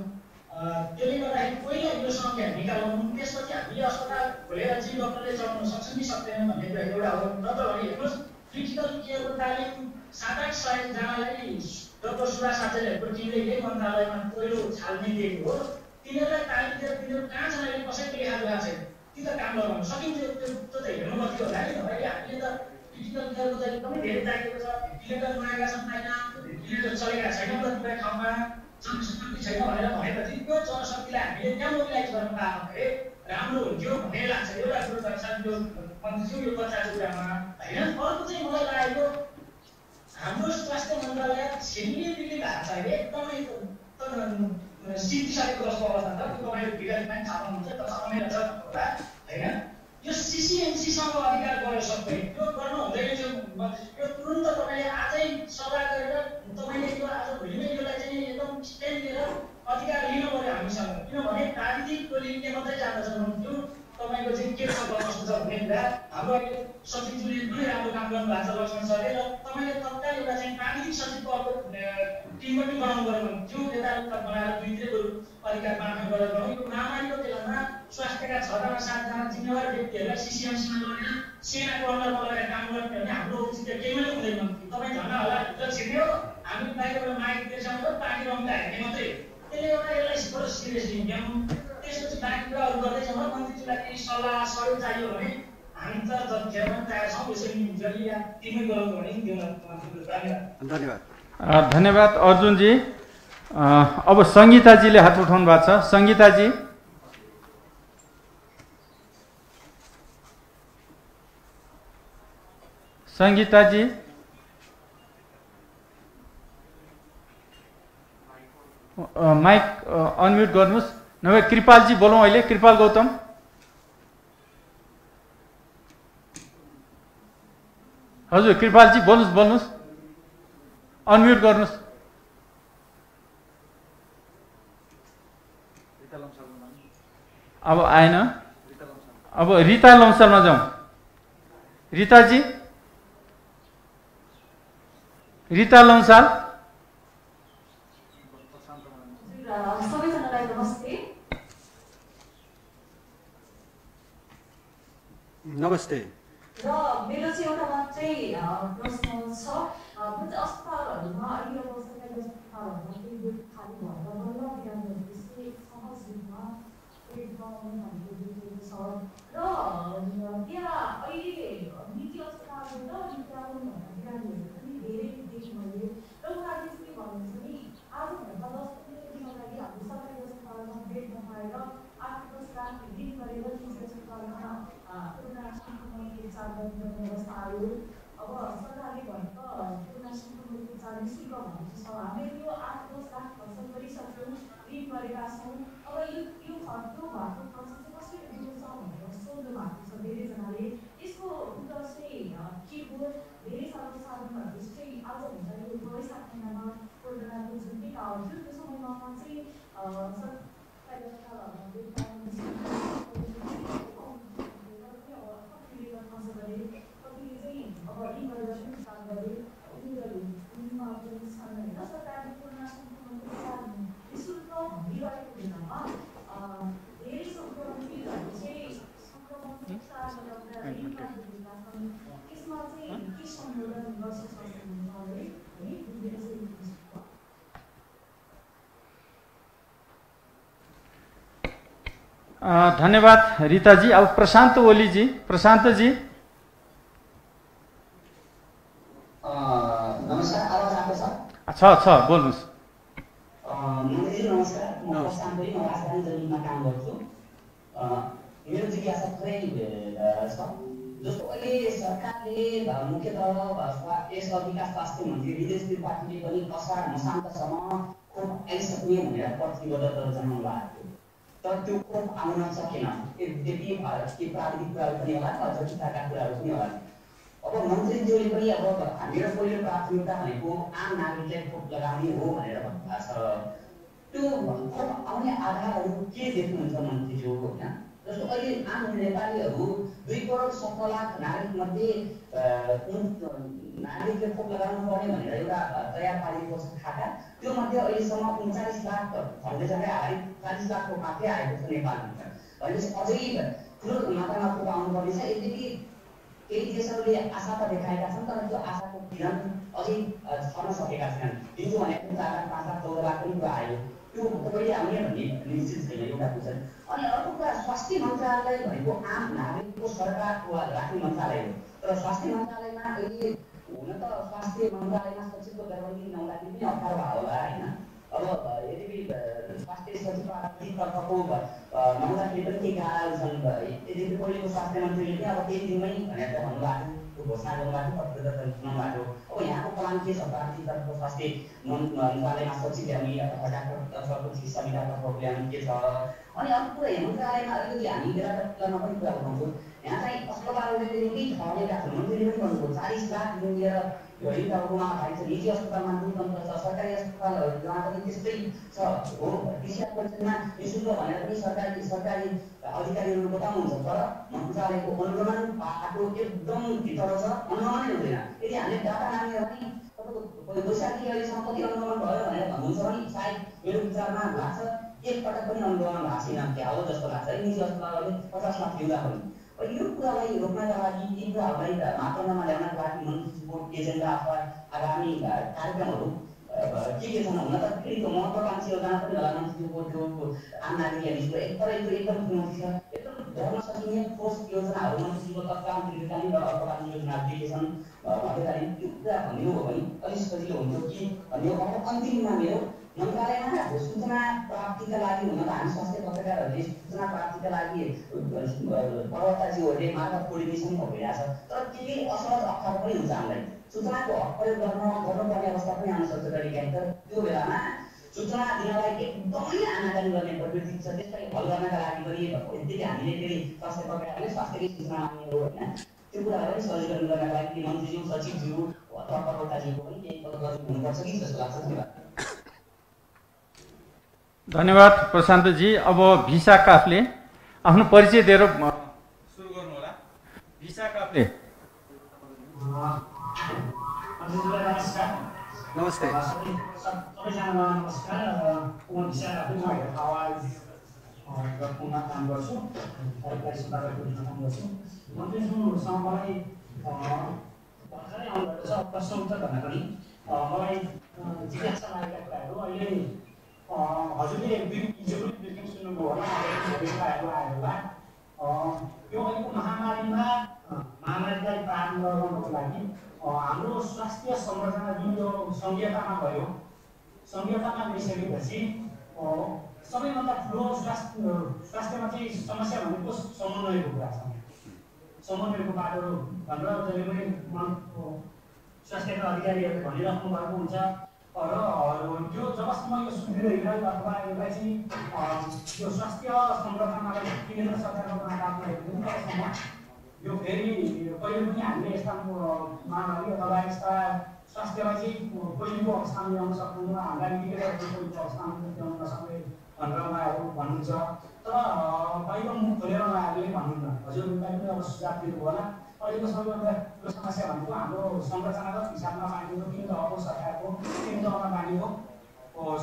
त्यसले गर्दाखेरि पहिला यो सङ्ख्या निकालौँ, त्यसपछि हामीले अस्पताल खोलेर चाहिँ डक्टरले चलाउन सक्छन् कि सक्दैनन् भन्ने कुरा एउटा हो। नत्र भने हेर्नुहोस्, क्रिटिकल केयरको तालिम 700-800 जनालाई डक्टर सुभाष आचार्यहरूको टिमले यही मन्त्रालयमा पहिलो छालनी दिएको हो। तिनीहरूलाई तालिम दिएर तिनीहरू कहाँ छन् अहिले कसैले लेखाएको भएको छैन। ती त काम लगाउन सकिन्थ्यो। त्यो त हेर्नु पर्थ्यो होला नि। अहिले हामीले त डिजिटल केयरको त एकदमै धेरै चाहिएको छ। भेन्टिलेटर बनाएका छन् पाइना, भेन्टिलेटर चलेका छैन कतिपय ठाउँमा, जनशक्ति छैन भनेर भनेपछि त्यो जनशक्तिलाई हामीले त्यहाँ मोबिलाइज गर्न पाएको भए राम्रो हुन्थ्यो भन्ने लाग्छ। एउटा कुरो त साथी यो मन्त्रीज्यू यो बच्चाको कुरामा होइन। अर्को चाहिँ मलाई लागेको हाम्रो स्वास्थ्य मन्त्रालय छिल्ली बिल्ली भएको छ। एकदमै सिद्धिसकेको जस्तो अवस्था छ। त्यो तपाईँले भिडियोमा पनि थाहा पाउनुहुन्छ। तर समय छ होला होइन। यो सिसिएमसीसँग अधिकार गयो सबै। त्यो गर्नु हुँदैन थियो। यो तुरुन्त तपाईँले आजै सभा गरेर तपाईँले यो आज भोलिमै यसलाई चाहिँ एकदम स्ट्यान्ड लिएर अधिकार लिनु पर्यो हामीसँग। किनभने प्राविधिक टोलीले मात्रै जान्दछ त्यो तपाईँको चाहिँ के छ गर्न सक्छ भन्ने कुरा। हाम्रो अहिले सचिवज्यूले पनि राम्रो काम गर्नुभएको छ लक्ष्मण सरले। र तपाईँले तत्काल एउटा चाहिँ प्राविधिक सचिवको अर्को टिम पनि बनाउनु पर्यो भने त्यो यताउता बनाएर दुईतिरको अधिकार बाँड्नु गरेर गरौँ। यो महामारीको बेलामा स्वास्थ्यका 6 जना 7 जना जिम्मेवार व्यक्तिहरूलाई सिसिएमसीमा लगेर सेनाको अन्डरमा लगेर काम गर्ने भने हाम्रो औचित्य केही पनि हुँदैन। तपाईँ झन् होला भित्र छिर्ने हो, हामी बाहिरबाट माइक तेर्साउँछौँ, पार्टी रङलाई हेर्ने मात्रै। त्यसले एउटा यसलाई बडो सिरियसली लियौँ। त्यसपछि बाँकी कुराहरू गर्दैछौँ। मन्त्रीज्यूलाई केही सल्लाह सहयोग चाहियो भने हामी त जतिखेर पनि तयार छौँ। यसरी जति या तिमी गराउनु भने दिन
धन्यवाद।
धन्यवाद अर्जुनजी। अब सङ्गीताजीले हात उठाउनु भएको छ। सङ्गीताजी सङ्गीताजी माइक अनम्युट गर्नुहोस्। नभए कृपालजी बोलौँ अहिले। कृपाल गौतम हजुर कृपालजी बोल्नुहोस् अनम्युट गर्नुहोस्। अब आएन। अब रिता लम्सालमा जाउँ। रिताजी रिता लम्साल
सबैजनालाई नमस्ते।
नमस्ते।
र मेरो चाहिँ एउटा मात्रै प्रश्न छ। जुन चाहिँ अस्पतालहरूमा अहिले अब सरकारी अस्पतालहरूमा केही बेड खाली भएर बल्ल बिरामीहरू त्यसै सहज रूपमा बेड बनाउने भनेको देखिएको छ। र त्यहाँ अहिले निजी अस्पतालबाट निकाल्नु भन्दा बिरामीहरू पनि धेरै देख्छु मैले। र उहाँले चाहिँ भन्नुहुन्छ नि आजभन्दा 10 दिन अगाडि हाम्रो सरकारी अस्पतालमा बेड नपाएर 8-10 लाख दिन गरेर निजी अस्पतालमा कोरोना सङ्क्रमणको उपचार गर्ने व्यवस्था आयो। अब सरकारले भनेको कोरोना सङ्क्रमणको उपचार निःशुल्क भनेको छ। हामीले यो 8-10 लाख खर्च गरिसक्यौँ, ऋण गरेका छौँ। अब यो खर्च भएको खर्च चाहिँ कसरी दिन्छ भनेर सोध्नु भएको छ धेरैजनाले। यसको उत्तर चाहिँ के हो? धेरै सर्वसाधारणहरू चाहिँ आजभन्दा यो वैशाख महिनामा कोरोनाको जुन टिका आउँथ्यो त्यो समयमा चाहिँ सरकारी अस्पतालहरूमा बेड पाउनु खर्च गरे, कतिले चाहिँ अब ऋण गरेर पनि काम गरे। उनीहरू ऋणमा पनि छन् होइन। सरकारले कोरोना सङ्क्रमणको उपचार निःशुल्क भनिरहेको बेलामा धेरै सङ्क्रमितहरू चाहिँ सङ्क्रमणको उपचार गरेर ऋणमा डुबेका छन्। त्यसमा चाहिँ के सम्बोधन गर्छ सरकारले है?
धन्यवाद रिताजी। अब प्रशान्त ओलीजी। प्रशान्तजी
नमस्कार, आवाज आएको
छ बोल्नुहोस्।
मन्त्रीज्यू नमस्कार, म प्रशान्त ओली, म राजधानी जमिनमा काम गर्छु। मेरो जिज्ञासा थोरै छ। जस्तो अहिले सरकारले मुख्यतः यस अघिका स्वास्थ्य मन्त्री विदेश त्रिपाठीले पनि असार मसान्तसम्म खोप आइसक्ने भनेर प्रतिबद्धता जनाउनु भएको थियो। तर त्यो खोप आउन सकेन। यद्यपि भारतकी प्राविधिक कुराहरू पनि होला, जटिलताका कुराहरू पनि होला। अब मन्त्रीज्यूले पनि अब मेरो पहिलो प्राथमिकता भनेको आम नागरिकलाई खोप लगाउने हो भनेर भन्नुभएको छ। त्यो खोप आउने आधारहरू के देख्नुहुन्छ मन्त्रीज्यू होइन? जस्तो अहिले आम नेपालीहरू 2.17 करोड नागरिक मध्ये नागरिकले खोप लगाउनु पर्ने भनेर एउटा तयार पारिएको छ खाका। त्यो मध्ये अहिलेसम्म 39 लाख भन्दै जाँदै 40 लाखको मात्रै आएको छ नेपालभित्र। भनेपछि अझै ठुलो मात्रामा खोप आउनु पर्नेछ। यद्यपि केही देशहरूले आशा त देखाएका छन् तर त्यो आशाको किरण अझै छर्न सकेका छैनन्। हिजो भनेको 4 लाख 5 लाख 14 लाख पनि आयो, त्यो कहिले आउने भन्ने निश्चित छैन एउटा कुरा। अनि अर्को कुरा स्वास्थ्य मन्त्रालय भनेको आम नागरिकको सरकारको राख्ने मन्त्रालय हो, तर स्वास्थ्य मन्त्रालयमा अहिले हुन त स्वास्थ्य मन्त्रालयमा सचिवको दरबन्दी नहुँदाखेरि पनि अप्ठ्यारो भयो होला होइन। अब यदि स्वास्थ्य सचिवतर्फको नहुँदाखेरि पनि केही गाह्रो छन्। यदि पहिलेको स्वास्थ्य मन्त्रीले पनि अब केही दिनमै भनेर भन्नुभएको घोषणा गर्नुभएको पत्रकार सुनाउनुभएको। अब यहाँको प्लान के छ पार्टीतर्फको स्वास्थ्य मन्त्रालयमा सचिव ल्याउने अथवा डाक्टरतर्फको चिकित्सा संहितातर्फको ल्याउने के छ? अनि अर्को कुरा मन्त्रालयमा अलिकति हामी बेलामा पनि कुरा उठाउँछौँ, यहाँ चाहिँ अस्पतालले निकै ठगेका छन्। मन्त्रीले पनि भन्नुभयो 40 लाख लिएर एउटा रुमा खाइन्छ। निजी अस्पतालमा दुर्गन्ध छ, सरकारी अस्पतालहरूमा पनि त्यस्तै छ हो। PCR परीक्षणमा निःशुल्क भनेर पनि सरकारी अधिकारीहरू बताउनुहुन्छ, तर मन्त्रालयको अनुगमन पाएको एकदम भित्र छ, अनुगमनै हुँदैन। यदि हामीले डाटा माग्यो भने तपाईँको वैशाखी अहिलेसम्म कति अनुगमन भयो भनेर भन्नुहुन्छ भने सायद मेरो विचारमा लाग्छ एक पटक पनि अनुगमन भएको छैन क्या हो जस्तो लाग्छ। निजी अस्पतालहरूले 50 लाख दिँदा पनि यो कुरालाई रोक्नका लागि यी कुराहरूलाई मात्रामा ल्याउनका लागि मन्त्रीको एजेन्डा अथवा आगामी कार्यक्रमहरू के छन्? हुन त फेरि त्यो महत्त्वाकांक्षी योजना पनि होला मन्त्रीको त्यो आम नागरिक लिस्टको एकदम चुनौती छ। एकदम गर्न सकिने ठोस योजनाहरू मन्त्रीको तत्काल दीर्घकालीन र अल्पकालीन योजनाहरू के छन् भन्दाखेरि त्यो कुरा भन्नु हो भने अलिक सजिलो हुन्छ कि भन्ने। अब अन्तिममा मेरो मन्त्रालयमा सूचना प्राप्तिका लागि हुन त हामी स्वास्थ्य पत्रकारहरूले सूचना प्राप्तिका लागि प्रवक्ताज्यूहरूले मार्फत कोर्डिनेसन भइरहेछ, तर केही असहज अप्ठ्यारो पनि हुन्छ हामीलाई। सूचनाको हक प्रयोग गर्नुपर्ने अवस्था पनि आउन सक्छ कहिलेकाहीँ, तर त्यो बेलामा सूचना दिनलाई एकदमै आनाकानी गर्ने प्रवृत्ति छ। त्यसलाई हल गर्नका लागि पनि यद्यपि हामीले फेरि स्वास्थ्य पत्रकारले स्वास्थ्यकै सूचना माग्ने हो होइन, त्यो कुराहरूलाई सहजीकरण गर्नका लागि मन्त्रीज्यू सचिवज्यू अथवा प्रवक्ताज्यूको पनि केही पदक हुनुपर्छ कि जस्तो लाग्छ। धन्यवाद।
धन्यवाद प्रशान्तजी। अब भिसा काफले आफ्नो परिचय दिएर सुरु गर्नु होला। भिसा काफले।
नमस्ते।
सबैजनालाई नमस्कार। म भिसा काफले पुमा काम गर्छु, सरकारी अस्पतालमा काम गर्छु। मन्त्रीज्यूसँग मलाई भर्खरै आउनुभएको छ प्रश्न उत्तर गर्न पनि मलाई जिज्ञासा लागेका कुराहरू अहिले हजुरले हिजो पनि ब्रिफिङ सुन्नुभयो होला, भिडियोहरू आयो होला। यो अहिलेको महामारीलाई पार गर्नको लागि हाम्रो स्वास्थ्य संरचना जुन यो सङ्घीयतामा भयो, सङ्घीयतामा गइसकेपछि सबैभन्दा ठुलो स्वास्थ्यमा चाहिँ समस्या भनेको समन्वयको कुरा छ। समन्वयको बाटो भनेर जहिले पनि स्वास्थ्यका अधिकारीहरूले भनिराख्नु भएको हुन्छ र यो जबसम्म यो सुविधा अथवा यसलाई चाहिँ यो स्वास्थ्य संरचनालाई केन्द्र सरकारको बनाएको तबसम्म यो फेरि कहिले पनि हामीले यस्ता महामारी अथवा यस्ता स्वास्थ्यलाई चाहिँ पहिलेको अवस्थामा ल्याउन सक्दैनौँ, हामीलाई निकै पहिलेको अवस्थामा ल्याउन नसक्ने भनेर उहाँहरू भन्नुहुन्छ। तर बाहिर मुख खोलेर उहाँहरूले भन्नुहुन्न। हजुरलाई पनि अब सुझाव दिनुभयो होला। अहिलेको सबैभन्दा ठुलो समस्या भनेको हाम्रो संरचनागत हिसाबमा बाँडिएको 3 तहको सरकारको 3 तहमा बाँडिएको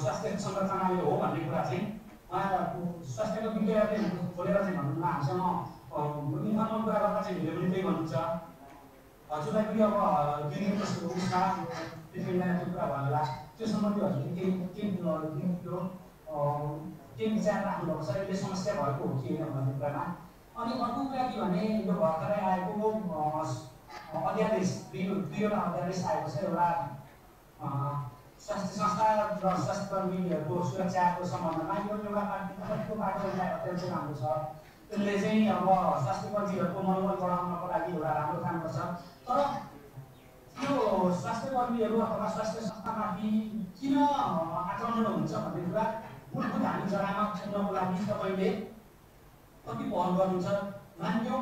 स्वास्थ्य संरचनाले हो भन्ने कुरा चाहिँ उहाँ स्वास्थ्यको विज्ञहरूले खोलेर चाहिँ भन्नुहुन्न। हामीसँग इन्फर्मल कुरा गर्दा चाहिँ भिडियो पनि त्यही भन्नुहुन्छ। हजुरलाई पनि अब क्लिनिकको उसमा ट्रिटमेन्टमा त्यो कुरा भयो होला, त्यो सम्बन्धी हजुरले के विचार राख्नुभएको छ? यसले समस्या भएको हो कि होइन भन्ने कुरामा। अनि अर्को कुरा के भने यो भर्खरै आएको अध्यादेश दुईवटा अध्यादेश आएको छ। एउटा स्वास्थ्य संस्था र स्वास्थ्यकर्मीहरूको सुरक्षाको सम्बन्धमा यो एउटा पार्टीको बाटो अत्यन्तै राम्रो छ। त्यसले चाहिँ अब स्वास्थ्यकर्मीहरूको मनोबल बढाउनको लागि एउटा राम्रो काम गर्छ। तर त्यो स्वास्थ्यकर्मीहरू अथवा स्वास्थ्य संस्थामाथि किन आक्रमण हुन्छ भन्ने कुरा मूलभूत हामी जग्गामा पुग्नको लागि तपाईँले कति पहल गर्नुहुन्छ? मान्यौँ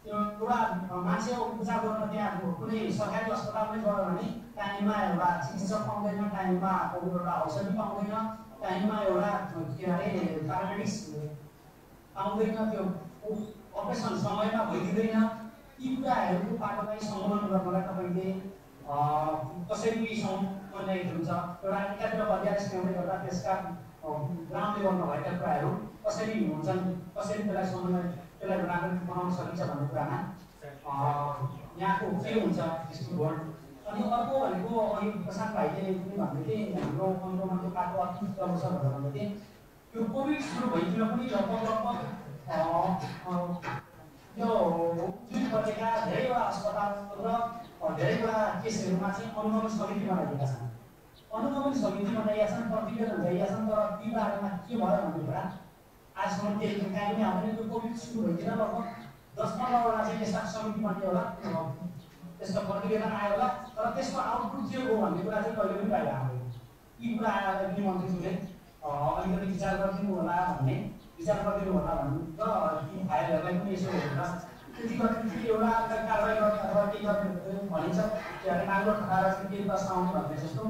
एउटा मान्छे उपचार गर्न त्यहाँ कुनै सरकारी अस्पतालमै गयो भने टाइममा एउटा चिकित्सक पाउँदैन, टाइममा एउटा औषधि पाउँदैन, टाइममा एउटा के अरे प्यारामेडिक्स पाउँदैन, त्यो अपरेसन समयमा भइदिँदैन। यी कुराहरूको बाटोलाई सम्बोधन गर्नलाई तपाईँले कसरी समन्वय हुन्छ? एउटा एकातिर अध्यादेश ल्याउँदै गर्दा त्यसका ग्राउन्ड लेभलमा भएका कुराहरू कसरी हुन्छन्, कसरी त्यसलाई समन्वय त्यसलाई बनाउन सकिन्छ भन्ने कुरामा के हुन्छ त्यसको भोट। अनि अर्को भनेको अघि प्रशान्त भाइले पनि भन्दै थिए हाम्रो अनुगमनको पाटो अति कम छ भनेर भन्दै थिए। यो कोभिड सुरु भइदिन पनि लगभग यो जुन बजेका धेरैवटा अस्पताल र धेरैवटा केसहरूमा चाहिँ अनुगमन समिति बनाइएका छन्। अनुगमन समिति बनाइएका छन्, प्रतिवेदन ल्याइएका छन्, तर ती बारेमा के भयो भन्ने कुरा आजसम्म केही जानकारी नै आउँदैन। त्यो कोभिड सुरु भइदिन लगभग 10-15 वटा चाहिँ यस्ता समिति बन्यो होला, त्यसको प्रतिवेदन आयो होला, तर त्यसको आउटपुट के हो भन्ने कुरा चाहिँ कहिले पनि बाहिर आउँदैन। यी कुरा आएर मन्त्रीज्यूले अलिकति विचार गरिदिनु होला भन्ने र ती फाइलहरूलाई पनि यसो हेरेर त्यति कति एउटा कारवाही गर्ने अथवा केही गर्ने भनिन्छ नागरिक ठटाएर चाहिँ केही प्रश्न आउने भन्ने जस्तो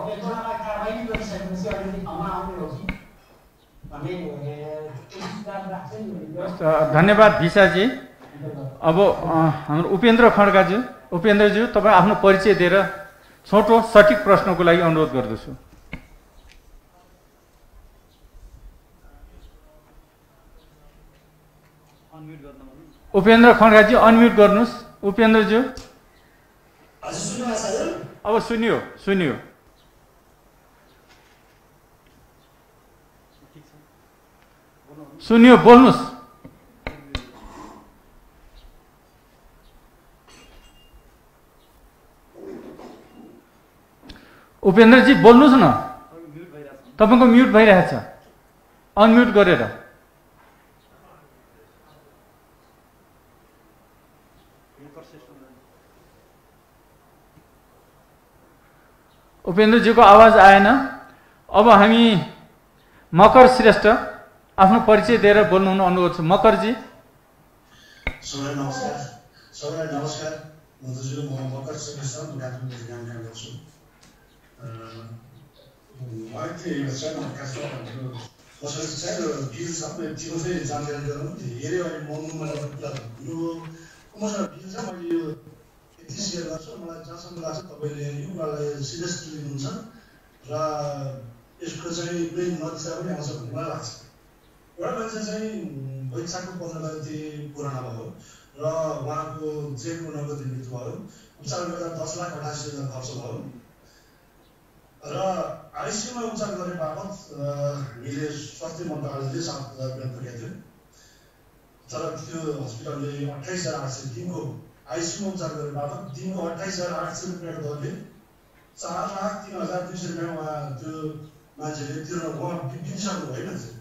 एक दुईवटालाई कारवाही गरिसकेपछि अलिकति ठाउँमा आउने हो कि भन्ने राख्छ नि।
धन्यवाद भिसाजी। अब हाम्रो उपेन्द्र खड्काज्यू, उपेन्द्रज्यू तपाईँ आफ्नो परिचय दिएर छोटो सठिक प्रश्नको लागि अनुरोध गर्दछु। उपेन्द्र खड्काजी अनम्युट गर्नुहोस्। उपेन्द्रज्यू अब सुनियो सुनियो। सुनियो, बोल्नुहोस्। उपेन्द्रजी बोल्नुहोस् न, तपाईँको म्युट भइरहेछ, अनम्युट गरेर। उपेन्द्रजीको आवाज आएन। अब हामी मकर श्रेष्ठ आफ्नो परिचय दिएर बोल्नु हुन अनुरोध छ। मकरजी।
सबैलाई नमस्कार। सबैलाई नमस्कार। मन्त्रीज्यू, म मकर श्रेष्ठ बुढाथोकी गाउँका छु। मलाई चाहिँ कसरी चाहिँ बिल सबै त्यो चाहिँ जानकारी गराउनु हेऱ्यो भने मनमा यो मसँग बिल छ, मैले यो 31 सेयर गर्छु। मलाई जहाँसम्म लाग्छ तपाईँले यो कुरालाई सिरियसली लिनुहुन्छ र यसको चाहिँ कुनै नतिजा पनि आउँछ भन्ने मलाई लाग्छ। एउटा मान्छे चाहिँ वैशाखको 15 गते कोरोना भयो र उहाँको जेल पुनःको दिन मृत्यु भयो। उपचार गर्दा 10,88,000 खर्च भयो र आइसियूमा उपचार गर्ने बापत हामीले स्वास्थ्य मन्त्रालयले 7,000 रुपियाँ पुगेको थियो। तर त्यो हस्पिटलले 28,800 दिनको आइसियूमा उपचार गर्ने बापत दिनको 28,800 रुपियाँको दरले 4,03,200 रुपियाँ उहाँ त्यो मान्छेले तिर्न उहाँ बितिसक्नु भएन थियो।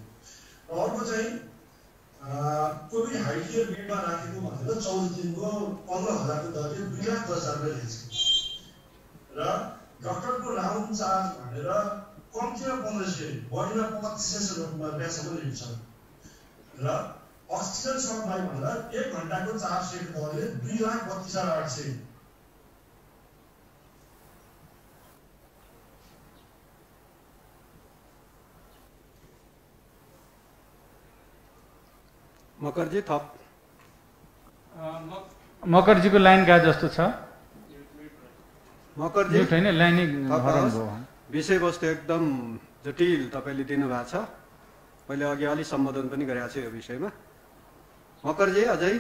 र अर्को चाहिँ कोभिड हाई केयर बेडमा राखेको भनेर 14 दिनको 15,000 को दरले 2,10,000 रुपियाँ लिन्छ र डाक्टरको राउन्ड चार्ज भनेर कम्तीमा 1,500 बढीमा 2,500 रुपियाँसम्म लिन्छ र अक्सिजन सप्लाई भनेर 1 घण्टाको 400 को दरले 2,32,800।
मकरजी थप।
मकरजीको लाइन गए जस्तो छ।
मकरजी
छैन, लाइनै हराउनु भयो।
विषयवस्तु एकदम जटिल तपाईँले दिनुभएको छ। मैले अघि अलि सम्बोधन पनि गरेको छु यो विषयमा। मकरजी अझै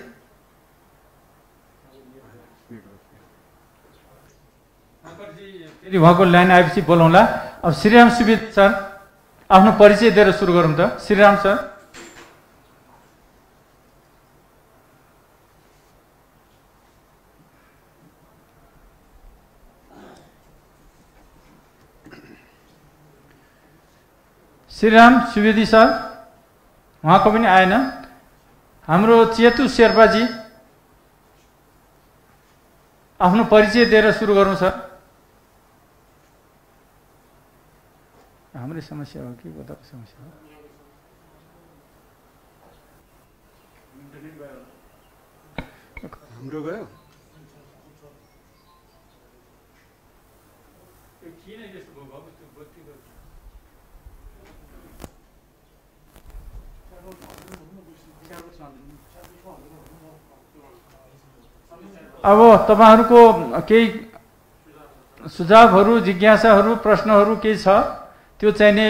फेरि उहाँको लाइन आएपछि बोलाउँला। अब श्रीराम सुवेदी सर आफ्नो परिचय दिएर सुरु गरौँ त। श्रीराम सर। श्रीराम सुवेदी सर उहाँको पनि आएन। हाम्रो चेतु शेर्पाजी आफ्नो परिचय दिएर सुरु गरौँ सर। हाम्रै समस्या हो कि कताको समस्या हो?
हाम्रो गयो।
अब तपाईहरुको केही सुझावहरू, जिज्ञासाहरू, प्रश्नहरू केही छ त्यो चाहिँ नि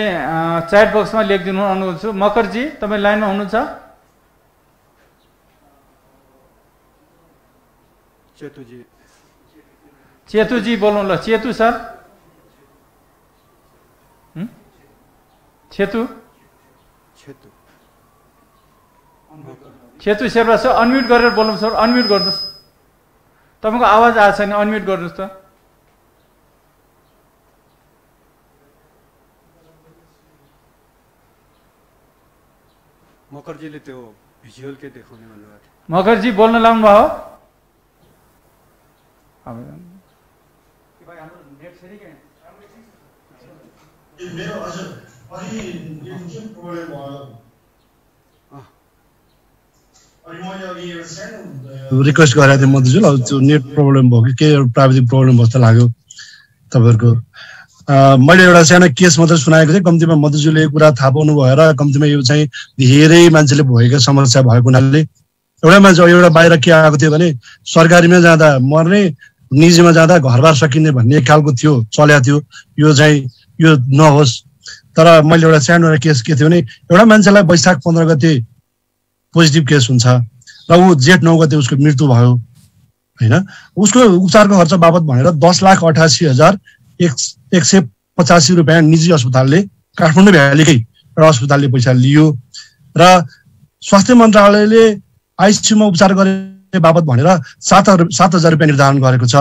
च्याट बक्समा लेखिदिनु अनुरोध छु। मकरजी तपाईँ लाइनमा हुनुहुन्छ? चेतुजी बोल्नु ल। Chetu sir, Chhetu Sherpa sir unmute गरेर बोल्नु सर, अनम्युट गर्नुहोस्। तपाईँको आवाज आएको छैन, अनम्युट गर्नुहोस् त।
मकरजीले त्यो भिजुअल के देखाउने भन्नुभएको थियो।
मकरजी बोल्न लाउनु भयो।
मेरो हजुर अघि जुन प्रब्लम भयो अनि मैले अघि एउटा सानो रिक्वेस्ट गरेको थिएँ मधुजुल, अब त्यो नेट प्रब्लम भयो कि के प्राविधिक प्रब्लम जस्तो लाग्यो तपाईँहरूको। मैले एउटा सानो केस मात्रै सुनाएको थिएँ, कम्तीमा मधुजुलले कुरा थाहा पाउनु भएर कम्तीमा यो चाहिँ धेरै मान्छेले भोगेको समस्या भएको हुनाले एउटा मान्छे एउटा बाहिर के आएको थियो भने सरकारीमा जाँदा मर्ने, निजीमा जाँदा घरबार सकिने भन्ने खालको थियो, चलेको थियो। यो चाहिँ यो नहोस्। तर मैले एउटा सानो एउटा केस के थियो भने एउटा मान्छेलाई वैशाख 15 गते पोजिटिभ केस हुन्छ र ऊ जेठ 9 गते उसको मृत्यु भयो होइन। उसको उपचारको खर्च बाबत भनेर 10,88,185 रुपियाँ निजी अस्पतालले, काठमाडौँ भ्यालीकै एउटा अस्पतालले पैसा लियो र स्वास्थ्य मन्त्रालयले आइसियुमा उपचार गर्ने बाबत भनेर 7,000 रुपियाँ निर्धारण गरेको छ।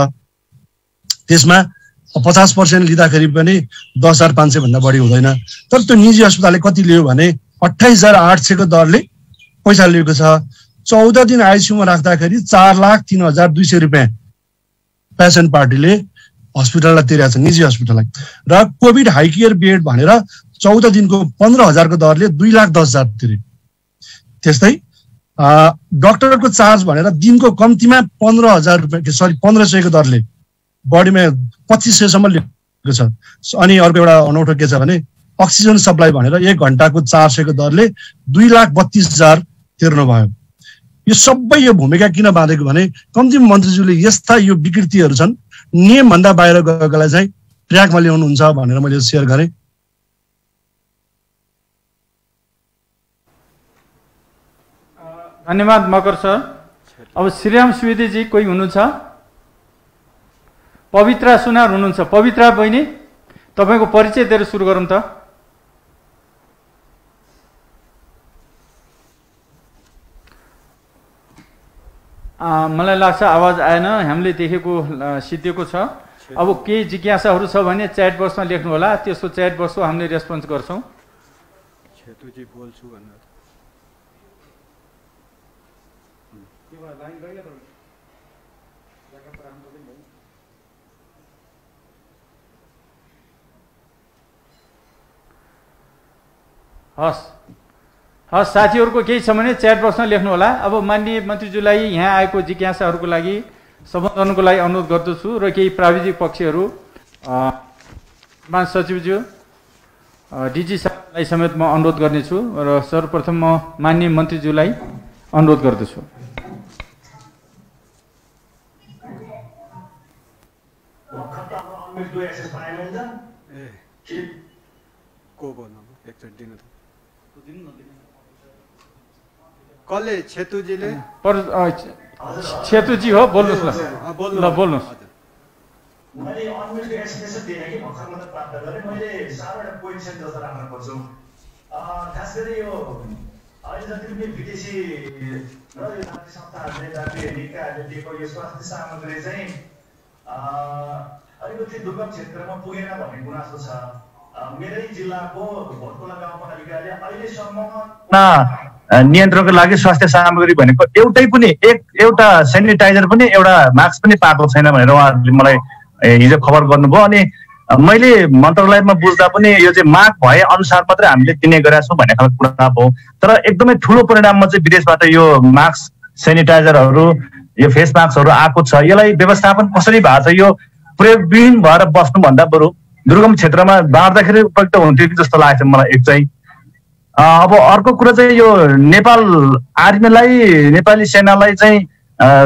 त्यसमा 50% लिँदाखेरि पनि 10,500 भन्दा बढी हुँदैन। तर त्यो निजी अस्पतालले कति लियो भने 28,800 को दरले पैसा लिएको छ। 14 दिन आइसियुमा राख्दाखेरि 4,03,200 रुपियाँ पेसेन्ट पार्टीले हस्पिटललाई तिरेको छ, निजी हस्पिटललाई। र कोभिड हाई केयर बेड भनेर 14 दिनको 15,000 को दरले 2,10,000 तिरे। त्यस्तै डाक्टरको चार्ज भनेर दिनको कम्तीमा 15,000 रुपियाँ, सरी 1,500 को दरले, बढीमा 2,500 सम्म लिएको छ। अनि अर्को एउटा अनौठो के छ भने अक्सिजन सप्लाई भनेर 1 घण्टाको 400 को दरले 2,32,000 तिर्नु भयो। यो सबै यो भूमिका किन बाँधेको भने कम्तीमा मन्त्रीज्यूले यस्ता यो विकृतिहरू छन्, नियमभन्दा बाहिर गएकोलाई चाहिँ ट्र्याकमा ल्याउनुहुन्छ भनेर मैले सेयर गरेँ।
धन्यवाद मकर सर। अब श्रीराम सुवेदीजी कोही हुनुहुन्छ? पवित्रा सुनार हुनुहुन्छ? पवित्रा बहिनी, तपाईँको परिचय दिएर सुरु गरौँ त। मलाई लाग्छ आवाज आएन, हामीले देखेको सिद्धिएको छ। अब केही जिज्ञासाहरू छ भने च्याट बक्समा लेख्नु होला, त्यसको च्याट बक्सको हामीले रेस्पोन्स गर्छौँ।
छेतुजी बोल्छु भन्नु
हस् हस्, साथीहरूको केही छ भने च्याट बक्समा लेख्नु होला। अब माननीय मन्त्रीज्यूलाई यहाँ आएको जिज्ञासाहरूको लागि सम्बोधनको लागि अनुरोध गर्दछु र केही प्राविधिक पक्षहरू सचिवज्यू डिजी साहबलाई समेत म अनुरोध गर्नेछु र सर्वप्रथम म माननीय मन्त्रीज्यूलाई अनुरोध गर्दछु।
कसले? छेतुजीले?
छेतुजी हो, बोल्नुहोस् न। ल बोल्नुहोस्।
मैले अनम्युटको एसएमएस दिएन कि भर्खर मात्र प्राप्त गरेँ। मैले सानो एउटा क्वेसन जस्तो राख्न खोज्छु। खास गरी यो अहिले जति पनि विदेशी र यो जातीय संस्थाहरूले, जातीय निकायहरूले दिएको यो स्वास्थ्य सामग्री चाहिँ अलिकति दुर्गम क्षेत्रमा पुगेन भन्ने गुनासो छ। मेरै जिल्लाको भोटकोला गाउँपालिकाले अहिलेसम्म नियन्त्रणको लागि स्वास्थ्य सामग्री भनेको एउटा सेनिटाइजर पनि, एउटा मास्क पनि पाएको छैन भनेर उहाँहरूले मलाई हिजो खबर गर्नुभयो। अनि मैले मन्त्रालयमा बुझ्दा पनि यो चाहिँ माग भए अनुसार मात्रै हामीले दिने गरेका छौँ भन्ने खालको कुरा भयो। तर एकदमै ठुलो परिणाममा चाहिँ विदेशबाट यो मास्क, सेनिटाइजरहरू, यो फेस मास्कहरू आएको छ। यसलाई व्यवस्थापन कसरी भएको छ? यो प्रयोगविहीन भएर बस्नुभन्दा बरु दुर्गम क्षेत्रमा बाँड्दाखेरि उपयुक्त हुन्थ्यो जस्तो लाग्छ मलाई एक चाहिँ। अब अर्को कुरा चाहिँ यो नेपाल आर्मीलाई, नेपाली सेनालाई चाहिँ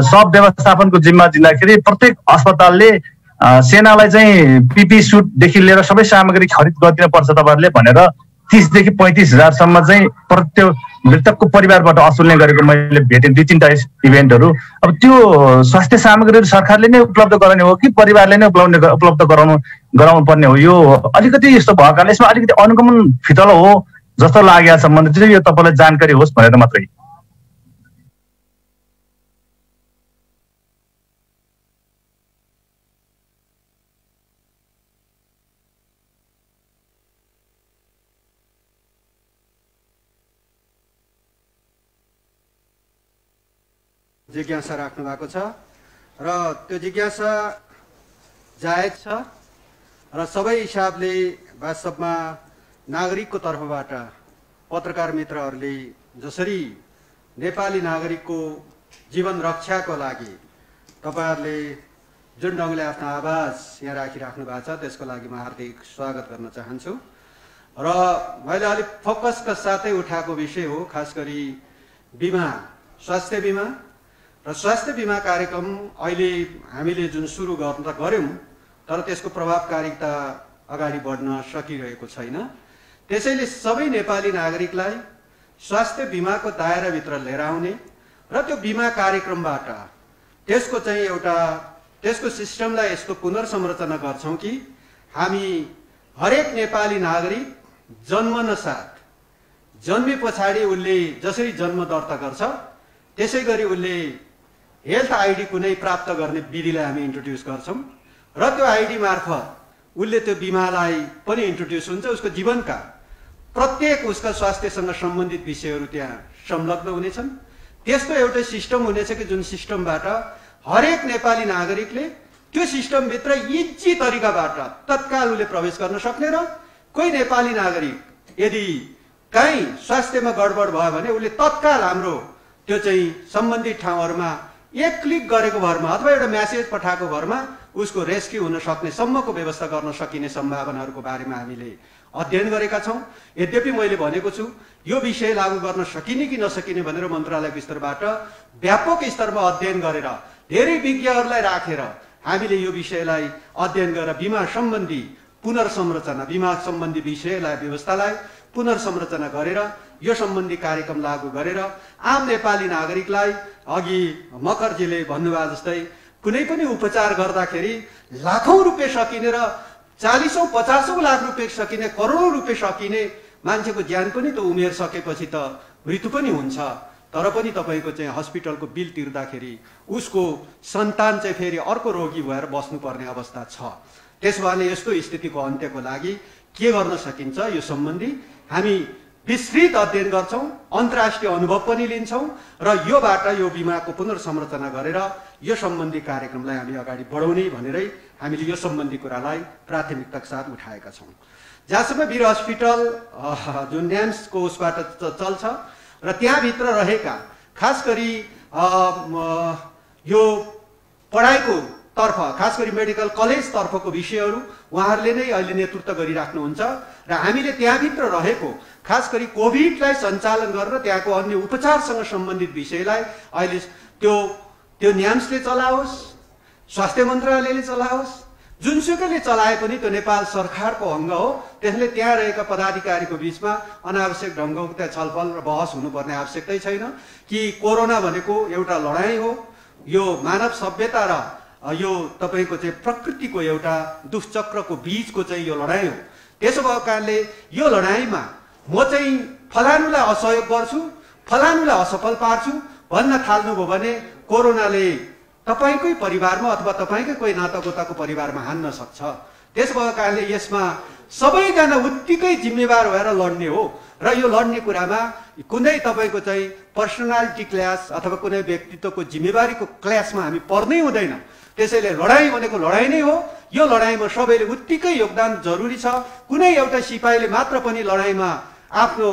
सब व्यवस्थापनको जिम्मा दिँदाखेरि प्रत्येक अस्पतालले सेनालाई चाहिँ पिपी सुटदेखि लिएर सबै सामग्री खरिद गरिदिनु पर्छ तपाईँहरूले भनेर
30 देखि 35 हजारसम्म चाहिँ प्रत्येक मृतकको परिवारबाट असुल्ने गरेको मैले भेटेँ 2-3टा इभेन्टहरू। अब त्यो स्वास्थ्य सामग्रीहरू सरकारले नै उपलब्ध गराउने हो कि परिवारले नै उपलब्ध गराउनु पर्ने हो? यो अलिकति यस्तो भएको कारणले यसमा अलिकति अनुगमन फितलो हो जस्तो लागेको छ मन्त्रीज्यू। यो तपाईँलाई जानकारी होस् भनेर मात्रै।
जिज्ञासा राख्नु भएको छ र त्यो जिज्ञासा जायज छ र सबै हिसाबले वास्तवमा नागरिकको तर्फबाट पत्रकार मित्रहरूले जसरी नेपाली नागरिकको जीवन रक्षाको लागि तपाईहरुले जुन ढङ्गले आफ्नो आवाज यहाँ राखिराख्नु भएको छ त्यसको लागि म हार्दिक स्वागत गर्न चाहन्छु। र मैले अलिक फोकसका साथै उठाएको विषय हो खास गरी बिमा, स्वास्थ्य बिमा र स्वास्थ्य बिमा कार्यक्रम अहिले हामीले जुन सुरु गर्यौं तर त्यसको प्रभावकारिता अगाडि बढ्न सकिरहेको छैन। त्यसैले सबै नेपाली नागरिकलाई स्वास्थ्य बिमाको दायराभित्र लिएर आउने र त्यो बिमा कार्यक्रमबाट त्यसको चाहिँ एउटा त्यसको सिस्टमलाई यस्तो पुनर्संरचना गर्छौं कि हामी हरेक नेपाली नागरिक जन्मनसाथ जन्मे पछाडि उसले जसरी जन्म दर्ता गर्छ त्यसै गरी उसले हेल्थ आईडी कुनै प्राप्त गर्ने विधिलाई हामी इन्ट्रोड्युस गर्छौं र त्यो आईडी मार्फत उसले त्यो बिमालाई पनि इन्ट्रोड्युस हुन्छ। उसको जीवनका प्रत्येक उसका स्वास्थ्यसँग सम्बन्धित विषयहरू त्यहाँ संलग्न हुनेछन्। त्यस्तो एउटा सिस्टम हुनेछ कि जुन सिस्टमबाट हरेक नेपाली नागरिकले त्यो सिस्टमभित्र इजी तरिकाबाट तत्काल उसले प्रवेश गर्न सक्ने र कोही नेपाली नागरिक यदि कहीँ स्वास्थ्यमा गडबड भयो भने उसले तत्काल हाम्रो त्यो चाहिँ सम्बन्धित ठाउँहरूमा एक क्लिक गरेको भरमा अथवा एउटा मेसेज पठाएको भरमा उसको रेस्क्यु हुन सक्ने सम्मको व्यवस्था गर्न सकिने सम्भावनाहरूको बारेमा हामीले अध्ययन गरेका छौं। यद्यपि मैले भनेको छु यो विषय लागू गर्न सकिने कि नसकिने भनेर मन्त्रालयको स्तरबाट व्यापक स्तरमा अध्ययन गरेर धेरै विज्ञहरूलाई राखेर हामीले यो विषयलाई अध्ययन गरेर बिमा सम्बन्धी पुनर्संरचना, बिमा सम्बन्धी विषयलाई व्यवस्थालाई पुनर्संरचना गरेर यो सम्बन्धी कार्यक्रम लागू गरेर आम नेपाली नागरिकलाई अघि मकरजीले भन्नुभयो जस्तै कुनै पनि उपचार गर्दाखेरि लाखौं रुपैयाँ सकिने र 40-50 लाख रुपैयाँ सकिने, करोडौं रुपैयाँ सकिने मान्छेको ज्यान पनि त उमेर सकेपछि त मृत्यु पनि हुन्छ। तर पनि तपाईको चाहिँ हस्पिटलको बिल तिर्दाखेरि उसको सन्तान चाहिँ फेरि अर्को रोगी भएर बस्नुपर्ने अवस्था छ। त्यसैले यस्तो स्थितिको अन्त्यको लागि के गर्न सकिन्छ यो सम्बन्धी हामी विस्तृत अध्ययन गर्छौं, अन्तर्राष्ट्रिय अनुभव पनि लिन्छौं र योबाट यो बिमाको पुनर्संरचना गरेर यो सम्बन्धी कार्यक्रमलाई हामी अगाडि बढाउने भनेरै हामीले यो सम्बन्धी कुरालाई प्राथमिकताका साथ उठाएका छौं। जहाँसम्म वीर हस्पिटल जुन न्याम्सको उसबाट चल्छ र त्यहाँभित्र रहेका खास गरी यो पढाइको तर्फ खास गरी मेडिकल कलेज तर्फको विषयहरू उहाँहरूले नै अहिले नेतृत्व गरिराख्नुहुन्छ र हामीले त्यहाँभित्र रहेको खास गरी कोभिडलाई सञ्चालन गरेर त्यहाँको अन्य उपचारसँग सम्बन्धित विषयलाई अहिले त्यो न्याम्सले चलाओस्, स्वास्थ्य मन्त्रालयले चलाओस्, जुनसुकैले चलाए पनि त्यो नेपाल सरकारको अङ्ग हो। त्यसले त्यहाँ रहेका पदाधिकारीको बीचमा अनावश्यक ढङ्गको त्यहाँ छलफल र बहस हुनुपर्ने आवश्यकतै छैन कि कोरोना भनेको एउटा लडाईँ हो, यो मानव सभ्यता र यो तपाईको चाहिँ प्रकृतिको एउटा दुष्चक्रको बीचको चाहिँ यो लडाईँ हो। त्यसो भएको कारणले यो लडाईँमा म चाहिँ फलानुलाई असहयोग गर्छु, फलानुलाई असफल पार्छु भन्न थाल्नुभयो भने कोरोनाले तपाईकै परिवारमा अथवा तपाईकै कोही नातागोताको परिवारमा हान्न सक्छ। त्यसो भएको कारणले यसमा सबैजना उत्तिकै जिम्मेवार भएर लड्ने हो र यो लड्ने कुरामा कुनै तपाईको चाहिँ पर्सनालिटी क्ल्यास अथवा कुनै व्यक्तित्वको जिम्मेवारीको क्ल्यासमा हामी पर्नै हुँदैन। त्यसैले लडाई भनेको लडाई नै हो। यो लडाईमा सबैले उत्तिकै योगदान जरुरी छ। कुनै एउटा सिपाहीले मात्र पनि लडाईमा आफ्नो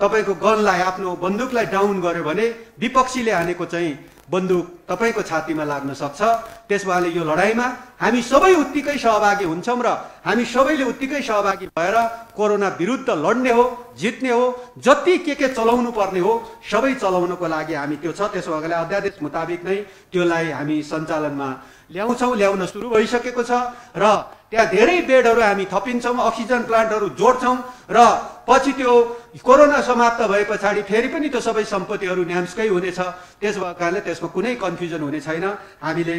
तपाईको गनलाई, आफ्नो बन्दुकलाई डाउन गर्यो भने विपक्षीले हानेको चाहिँ बन्दुक तपाईको छातीमा लाग्न सक्छ। त्यसैले यो लडाईमा हामी सबै उत्तिकै सहभागी हुन्छौं र हामी सबैले उत्तिकै सहभागी भएर कोरोना विरुद्ध लड्ने हो, जित्ने हो। जति के चलाउनु पर्ने हो सबै चलाउनको लागि हामी त्यो छ। त्यसो भएकाले अध्यादेश मुताबिक नै त्यसलाई हामी सञ्चालनमा ल्याउन सुरु भइसकेको छ र त्यहाँ धेरै बेडहरू हामी थपिन्छौं, अक्सिजन प्लान्टहरू जोड्छौं र पछि त्यो कोरोना समाप्त भए पछाडि फेरि पनि त्यो सबै सम्पत्तिहरू न्याम्सकै हुनेछ। त्यस भएको कारणले त्यसमा कुनै कन्फ्युजन हुने छैन। हामीले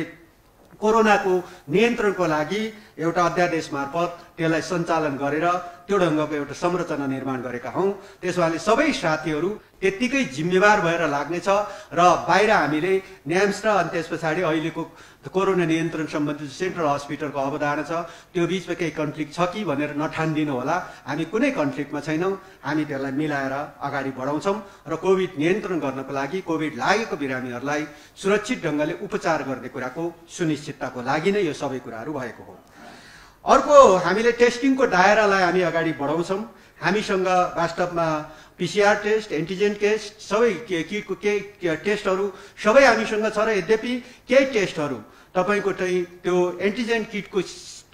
कोरोनाको नियन्त्रणको लागि एउटा अध्यादेश मार्फत त्यसलाई सञ्चालन गरेर त्यो ढङ्गको एउटा संरचना निर्माण गरेका हौँ। त्यसोले सबै साथीहरू त्यत्तिकै जिम्मेवार भएर लाग्नेछ र बाहिर हामीले न्याम्स र अनि त्यस पछाडि अहिलेको कोरोना नियन्त्रण सम्बन्धी सेन्ट्रल हस्पिटलको अवधारणा छ त्यो बिचमा केही कन्फ्लिक्ट छ कि भनेर नठानिदिनु होला। हामी कुनै कन्फ्लिक्टमा छैनौँ। हामी त्यसलाई मिलाएर अगाडि बढाउँछौँ र कोभिड नियन्त्रण गर्नको लागि कोभिड लागेको बिरामीहरूलाई सुरक्षित ढङ्गले उपचार गर्ने कुराको सुनिश्चितताको लागि नै यो सबै कुराहरू भएको हो। अर्को हामीले टेस्टिङको दायरालाई हामी अगाडि बढाउँछौँ। हामीसँग वास्तवमा PCR टेस्ट, एन्टिजेन टेस्ट सबै किटको केही टेस्टहरू सबै हामीसँग छ र यद्यपि केही टेस्टहरू तपाईँको चाहिँ त्यो एन्टिजेन किटको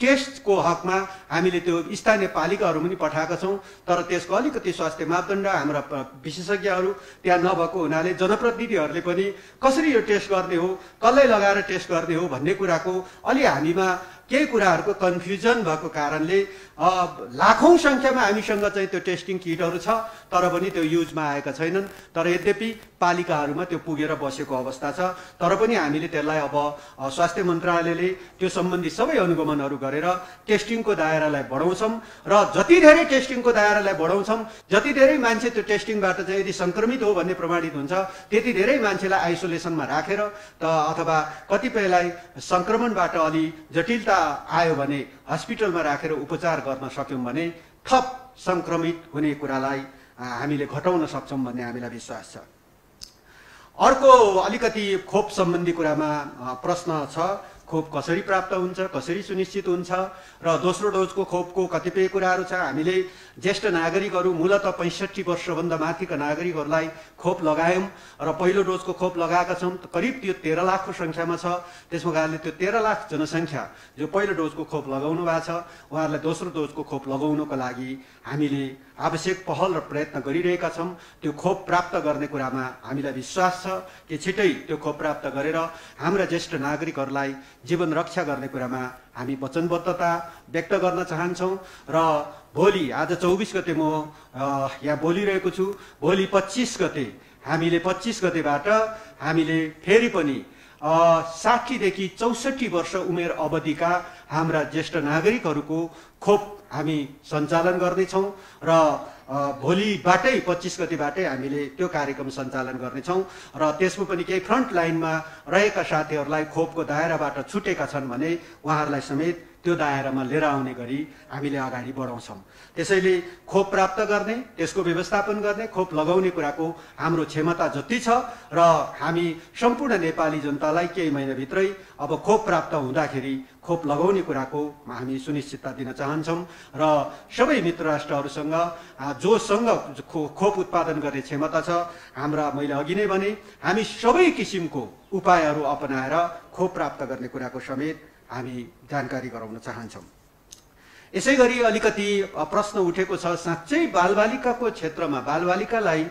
टेस्टको हकमा हामीले त्यो स्थानीय पालिकाहरू पनि पठाएका छौँ। तर त्यसको अलिकति स्वास्थ्य मापदण्ड हाम्रा विशेषज्ञहरू त्यहाँ नभएको हुनाले जनप्रतिनिधिहरूले पनि कसरी यो टेस्ट गर्ने हो, कसलाई लगाएर टेस्ट गर्ने हो भन्ने कुराको अलि हामीमा केही कुराहरूको कन्फ्युजन भएको कारणले लाखौं संख्यामा हामीसँग चाहिँ त्यो टेस्टिङ किटहरू छ तर पनि त्यो युजमा आएका छैनन्। तर यद्यपि पालिकाहरूमा त्यो पुगेर बसेको अवस्था छ। तर पनि हामीले त्यसलाई अब स्वास्थ्य मन्त्रालयले त्यो सम्बन्धी सबै अनुगमनहरू गरेर टेस्टिङको दायरालाई बढाउँछौँ र जति धेरै टेस्टिङको दायरालाई बढाउँछौँ जति धेरै मान्छे त्यो टेस्टिङबाट चाहिँ यदि संक्रमित हो भन्ने प्रमाणित हुन्छ त्यति धेरै मान्छेलाई आइसोलेसनमा राखेर अथवा कतिपयलाई संक्रमणबाट अलि जटिलता आयो भने हस्पिटलमा राखेर उपचार गर्न सक्यौं भने थप संक्रमित हुने कुरालाई हामीले घटाउन सक्छौं भन्ने हामीलाई विश्वास छ। अर्को अलिकति खोप सम्बन्धी कुरामा प्रश्न छ। खोप कसरी प्राप्त हुन्छ, कसरी सुनिश्चित हुन्छ र दोस्रो डोजको खोपको कतिपय कुराहरू छ। हामीले ज्येष्ठ नागरिकहरू मूलतः 65 वर्षभन्दा माथिका नागरिकहरूलाई खोप लगायौं र पहिलो डोजको खोप लगाएका छौं। करिब त्यो 13 लाखको संख्यामा छ। त्यसको कारणले त्यो 13 लाख जनसङ्ख्या जो पहिलो डोजको खोप लगाउनु भएको छ उहाँहरूलाई दोस्रो डोजको खोप लगाउनको लागि हामीले आवश्यक पहल र प्रयत्न गरिरहेका छौं। त्यो खोप प्राप्त गर्ने कुरामा हामीलाई विश्वास छ कि छिटै त्यो खोप प्राप्त गरेर हाम्रा ज्येष्ठ नागरिकहरूलाई जीवन रक्षा गर्ने कुरामा हामी वचनबद्धता व्यक्त गर्न चाहन्छौं। र भोलि आज 24 गते म यहाँ बोलिरहेको छु। भोलि 25 गते हामीले 25 गतेबाट हामीले फेरि पनि 60 देखि 64 वर्ष उमेर अवधिका हाम्रा ज्येष्ठ नागरिकहरूको खोप हामी सञ्चालन गर्नेछौँ र भोलिबाटै 25 गतेबाटै हामीले त्यो कार्यक्रम सञ्चालन गर्नेछौँ र त्यसमा पनि केही फ्रन्ट लाइनमा रहेका साथीहरूलाई खोपको दायराबाट छुटेका छन् भने उहाँहरूलाई समेत त्यो दायरामा लिएर आउने गरी हामीले अगाडि बढाउँछौँ। त्यसैले खोप प्राप्त गर्ने, त्यसको व्यवस्थापन गर्ने, खोप लगाउने कुराको हाम्रो क्षमता जति छ र हामी सम्पूर्ण नेपाली जनतालाई केही महिनाभित्रै अब खोप प्राप्त हुँदाखेरि खोप लगाउने कुराको हामी सुनिश्चितता दिन चाहन्छौँ र सबै मित्र राष्ट्रहरूसँग जोसँग खोप उत्पादन गर्ने क्षमता छ हाम्रा मैले अघि नै भने हामी सबै किसिमको उपायहरू अपनाएर खोप प्राप्त गर्ने कुराको समेत हामी जानकारी गराउन चाहन्छौँ। यसैगरी अलिकति प्रश्न उठेको छ साँच्चै बालबालिकाको क्षेत्रमा बालबालिकालाई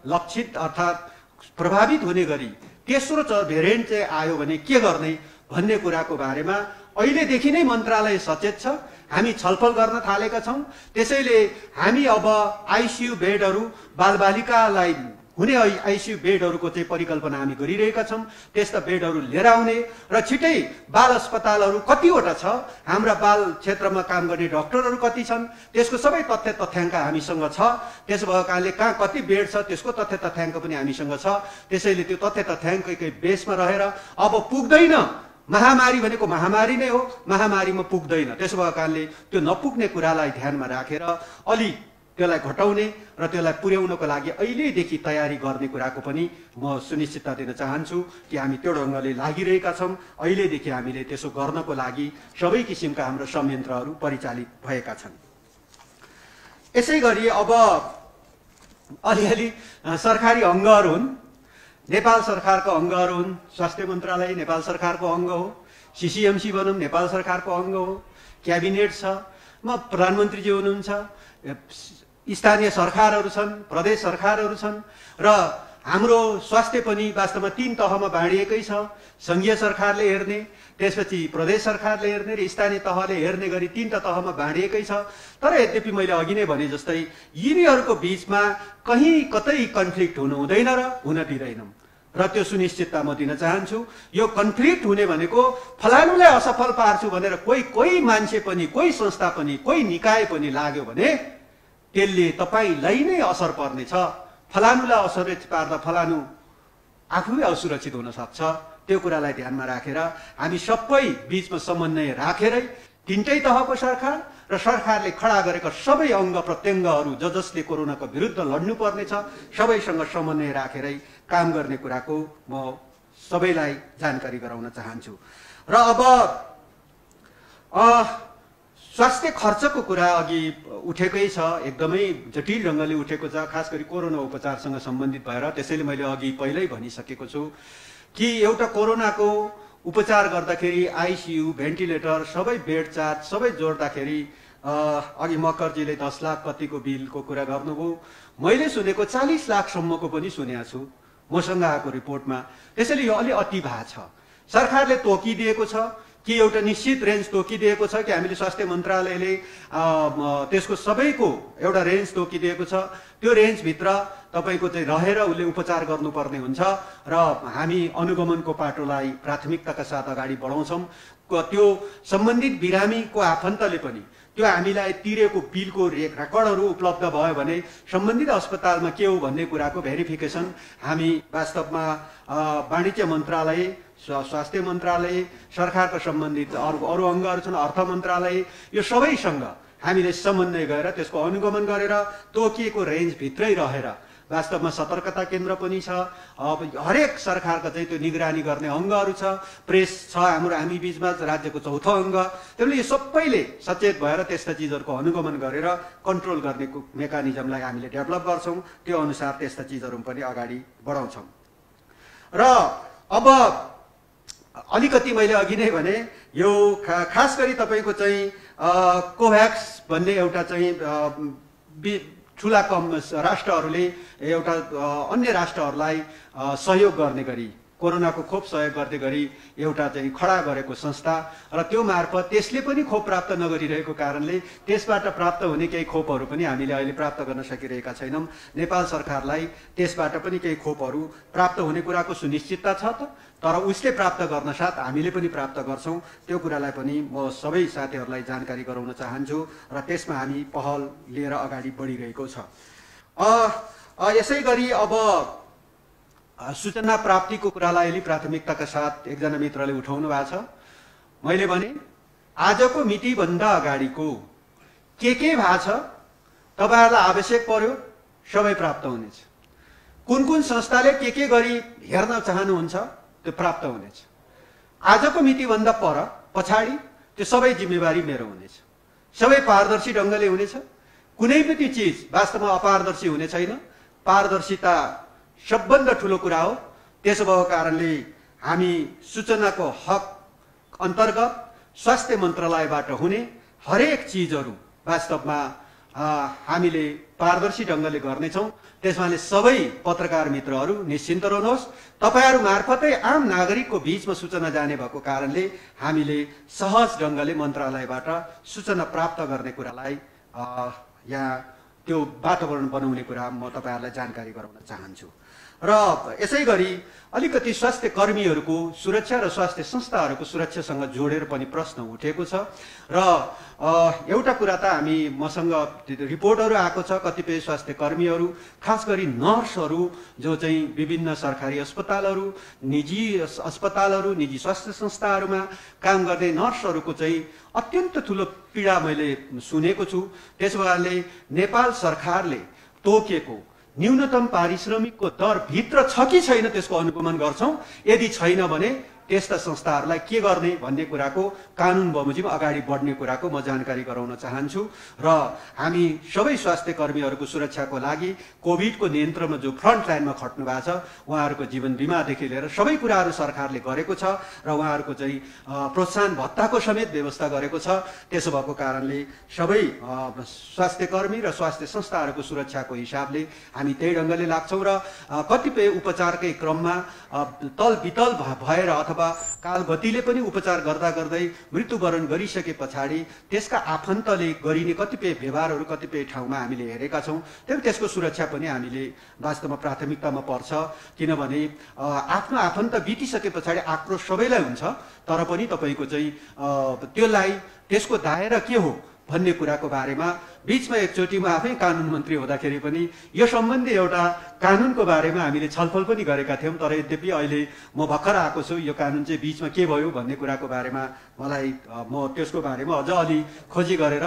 लक्षित अर्थात् प्रभावित हुने गरी तेस्रो भेरिएन्ट चाहिँ आयो भने के गर्ने भन्ने कुराको बारेमा अहिलेदेखि नै मन्त्रालय सचेत छ। हामी छलफल गर्न थालेका छौँ। त्यसैले हामी अब आइसियु बेडहरू बालबालिकालाई हुने आइसियु बेडहरूको चाहिँ परिकल्पना हामी गरिरहेका छौँ। त्यस्ता बेडहरू लिएर आउने र छिटै बाल अस्पतालहरू कतिवटा छ, हाम्रा बाल क्षेत्रमा काम गर्ने डाक्टरहरू कति छन्, त्यसको सबै तथ्य तथ्याङ्क हामीसँग छ। त्यसो भएको कारणले कहाँ कति बेड छ त्यसको तथ्य तथ्याङ्क पनि हामीसँग छ। त्यसैले त्यो तथ्य तथ्याङ्ककै बेसमा रहेर अब पुग्दैन, महामारी भनेको महामारी नै हो, महामारीमा पुग्दैन। त्यसो भएको कारणले त्यो नपुग्ने कुरालाई ध्यानमा राखेर अलि त्यसलाई घटाउने र त्यसलाई पुर्याउनको लागि अहिलेदेखि तयारी गर्ने कुराको पनि म सुनिश्चितता दिन चाहन्छु कि हामी त्यो ढङ्गले लागिरहेका छौँ। अहिलेदेखि हामीले त्यसो गर्नको लागि सबै किसिमका हाम्रो संयन्त्रहरू परिचालित भएका छन्। यसै गरी अब अलिअलि सरकारी अङ्गहरू हुन्, नेपाल सरकारको अङ्गहरू हुन्। स्वास्थ्य मन्त्रालय नेपाल सरकारको अङ्ग हो, सिसिएमसी भनौँ नेपाल सरकारको अङ्ग हो, क्याबिनेट छ, म प्रधानमन्त्रीजी हुनुहुन्छ, स्थानीय सरकारहरू छन्, प्रदेश सरकारहरू छन् र हाम्रो स्वास्थ्य पनि वास्तवमा 3 तहमा बाँडिएकै छ। संघीय सरकारले हेर्ने, त्यसपछि प्रदेश सरकारले हेर्ने र स्थानीय तहले हेर्ने गरी 3 तहमा बाँडिएकै छ। तर यद्यपि मैले अघि नै भने जस्तै यिनीहरूको बीचमा कहीँ कतै कन्फ्लिक्ट हुनु हुँदैन र हुन दिँदैनौँ र त्यो सुनिश्चितता म दिन चाहन्छु। यो कन्फ्लिक्ट हुने भनेको फलानुलाई असफल पार्छु भनेर कोही मान्छे पनि, कोही संस्था पनि, कोही निकाय पनि लाग्यो भने त्यसले तपाईलाई नै असर पर्नेछ। फलानुलाई असुरक्षित पार्दा फलानु आफै असुरक्षित हुन सक्छ। त्यो कुरालाई ध्यानमा राखेर हामी सबै बीचमा समन्वय राखेरै 3टै तहको सरकार र सरकारले खडा गरेका सबै अङ्ग प्रत्यङ्गहरू जसले कोरोनाको विरुद्ध लड्नु पर्नेछ सबैसँग समन्वय राखेरै काम गर्ने कुराको म सबैलाई जानकारी गराउन चाहन्छु। र अब स्वास्थ्य खर्चको कुरा अघि उठेकै छ, एकदमै जटिल ढङ्गले उठेको छ, खास गरी कोरोना उपचारसँग सम्बन्धित भएर। त्यसैले मैले अघि पहिल्यै भनिसकेको छु कि एउटा कोरोनाको उपचार गर्दाखेरि आइसियु, भेन्टिलेटर, सबै बेड चार्ज सबै जोड्दाखेरि अघि मकरजीले 10 लाख कतिको बिलको कुरा गर्नुभयो। मैले सुनेको 40 लाखसम्मको पनि सुनेको छु मसँग आएको रिपोर्टमा। त्यसैले यो अलि अति भएको छ। सरकारले तोकिदिएको छ कि एउटा निश्चित रेन्ज तोकिदिएको छ कि हामीले स्वास्थ्य मन्त्रालयले त्यसको सबैको एउटा रेन्ज तोकिदिएको छ। त्यो रेन्जभित्र तपाईँको चाहिँ रहेर उसले उपचार गर्नुपर्ने हुन्छ र हामी अनुगमनको पाटोलाई प्राथमिकताका साथ अगाडि बढाउँछौँ। त्यो सम्बन्धित बिरामीको आफन्तले पनि त्यो हामीलाई तिरेको बिलको रेकर्डहरू उपलब्ध भयो भने सम्बन्धित अस्पतालमा के हो भन्ने कुराको भेरिफिकेसन हामी वास्तवमा वाणिज्य मन्त्रालय, स्वास्थ्य मन्त्रालय, सरकारका सम्बन्धित अरू अङ्गहरू छन्, अर्थ मन्त्रालय, यो सबैसँग हामीले समन्वय गरेर त्यसको अनुगमन गरेर तोकिएको रेन्जभित्रै रहेर वास्तवमा सतर्कता केन्द्र पनि छ। अब हरेक सरकारका चाहिँ त्यो निगरानी गर्ने अङ्गहरू छ, प्रेस छ हामी बीचमा, राज्यको चौथो अङ्ग। त्यसले यो सबैले सचेत भएर त्यस्ता चिजहरूको अनुगमन गरेर कन्ट्रोल गर्ने मेकानिजमलाई हामीले डेभलप गर्छौँ। त्यो अनुसार त्यस्ता चिजहरू पनि अगाडि बढाउँछौँ। र अब अलिकति मैले अघि नै भने यो खास गरी तपाईँको चाहिँ कोभ्याक्स भन्ने एउटा चाहिँ ठुला कम राष्ट्रहरूले एउटा अन्य राष्ट्रहरूलाई सहयोग गर्ने गरी, कोरोनाको खोप सहयोग गर्ने गरी एउटा चाहिँ खडा गरेको संस्था र त्यो मार्फत त्यसले पनि खोप प्राप्त नगरिरहेको कारणले त्यसबाट प्राप्त हुने केही खोपहरू पनि हामीले अहिले प्राप्त गर्न सकिरहेका छैनौँ। नेपाल सरकारलाई त्यसबाट पनि केही खोपहरू प्राप्त हुने कुराको सुनिश्चितता छ त, तर उसले प्राप्त गर्न साथ हामीले पनि प्राप्त गर्छौँ। त्यो कुरालाई पनि म सबै साथीहरूलाई जानकारी गराउन चाहन्छु र त्यसमा हामी पहल लिएर अगाडि बढिरहेको छ। यसै गरी अब सूचना प्राप्तिको कुरालाई अलि प्राथमिकताका साथ एकजना मित्रले उठाउनु भएको छ। मैले भने आजको मितिभन्दा अगाडिको के भएको छ तपाईँहरूलाई आवश्यक पर्यो सबै प्राप्त हुनेछ। कुन कुन संस्थाले के गरी हेर्न चाहनुहुन्छ त्यो प्राप्त हुनेछ। आजको मितिभन्दा पछाडि त्यो सबै जिम्मेवारी मेरो हुनेछ। सबै पारदर्शी ढङ्गले हुनेछ। कुनै पनि चिज वास्तवमा अपारदर्शी हुने छैन। पारदर्शिता सबभन्दा ठुलो कुरा हो। त्यसो भएको कारणले हामी सूचनाको हक अन्तर्गत स्वास्थ्य मन्त्रालयबाट हुने हरेक चिजहरू वास्तवमा हामीले पारदर्शी ढङ्गले गर्नेछौँ। त्यसमाले सबै पत्रकार मित्रहरू निश्चिन्त रहनुहोस्। तपाईँहरू मार्फतै आम नागरिकको बीचमा सूचना जाने भएको कारणले हामीले सहज ढङ्गले मन्त्रालयबाट सूचना प्राप्त गर्ने कुरालाई यहाँ त्यो वातावरण बनाउने कुरा म तपाईँहरूलाई जानकारी गराउन चाहन्छु। र यसै गरी अलिकति स्वास्थ्य कर्मीहरूको सुरक्षा र स्वास्थ्य संस्थाहरूको सुरक्षासँग जोडेर पनि प्रश्न उठेको छ। र एउटा कुरा त मसँग रिपोर्टहरू आएको छ, कतिपय स्वास्थ्य कर्मीहरू खास गरी नर्सहरू जो चाहिँ विभिन्न सरकारी अस्पतालहरू, निजी अस्पतालहरू, निजी स्वास्थ्य संस्थाहरूमा काम गर्ने नर्सहरूको चाहिँ अत्यन्त ठुलो पीडा मैले सुनेको छु। त्यसो भएकाले नेपाल सरकारले तोकेको न्यूनतम पारिश्रमिकको दर भित्र छ कि छैन त्यसको अनुगमन गर्छौँ। यदि छैन भने त्यस्ता संस्थाहरूलाई के गर्ने भन्ने कुराको कानुन बमोजिम अगाडि बढ्ने कुराको म जानकारी गराउन चाहन्छु। र हामी सबै स्वास्थ्य कर्मीहरूको सुरक्षाको लागि कोभिडको नियन्त्रणमा जो फ्रन्ट लाइनमा खट्नु भएको छ उहाँहरूको जीवन बिमादेखि लिएर सबै कुराहरू सरकारले गरेको छ र उहाँहरूको चाहिँ प्रोत्साहन भत्ताको समेत व्यवस्था गरेको छ। त्यसो भएको कारणले सबै स्वास्थ्य कर्मी र स्वास्थ्य संस्थाहरूको सुरक्षाको हिसाबले हामी त्यही ढङ्गले लाग्छौँ र कतिपय उपचारकै क्रममा तल बितल भएर अथवा कालगतिले पनि उपचार गर्दा गर्दै मृत्युवरण गरिसके पछाडि त्यसका आफन्तले गरिने कतिपय व्यवहारहरू कतिपय ठाउँमा हामीले हेरेका छौँ। त्यसको सुरक्षा पनि हामीले वास्तवमा प्राथमिकतामा पर्छ, किनभने आफ्नो आफन्त बितिसके पछाडि आक्रोश सबैलाई हुन्छ, तर पनि तपाईँको चाहिँ त्यसलाई त्यसको दायरा के हो भन्ने कुराको बारेमा बीचमा एकचोटि म आफै कानुन मन्त्री हुँदाखेरि पनि यो सम्बन्धी एउटा कानुनको बारेमा हामीले छलफल पनि गरेका थियौँ। तर यद्यपि अहिले म भर्खर आएको छु, यो कानुन चाहिँ बीचमा के भयो भन्ने कुराको बारेमा मलाई म त्यसको बारेमा अझ अलि खोजी गरेर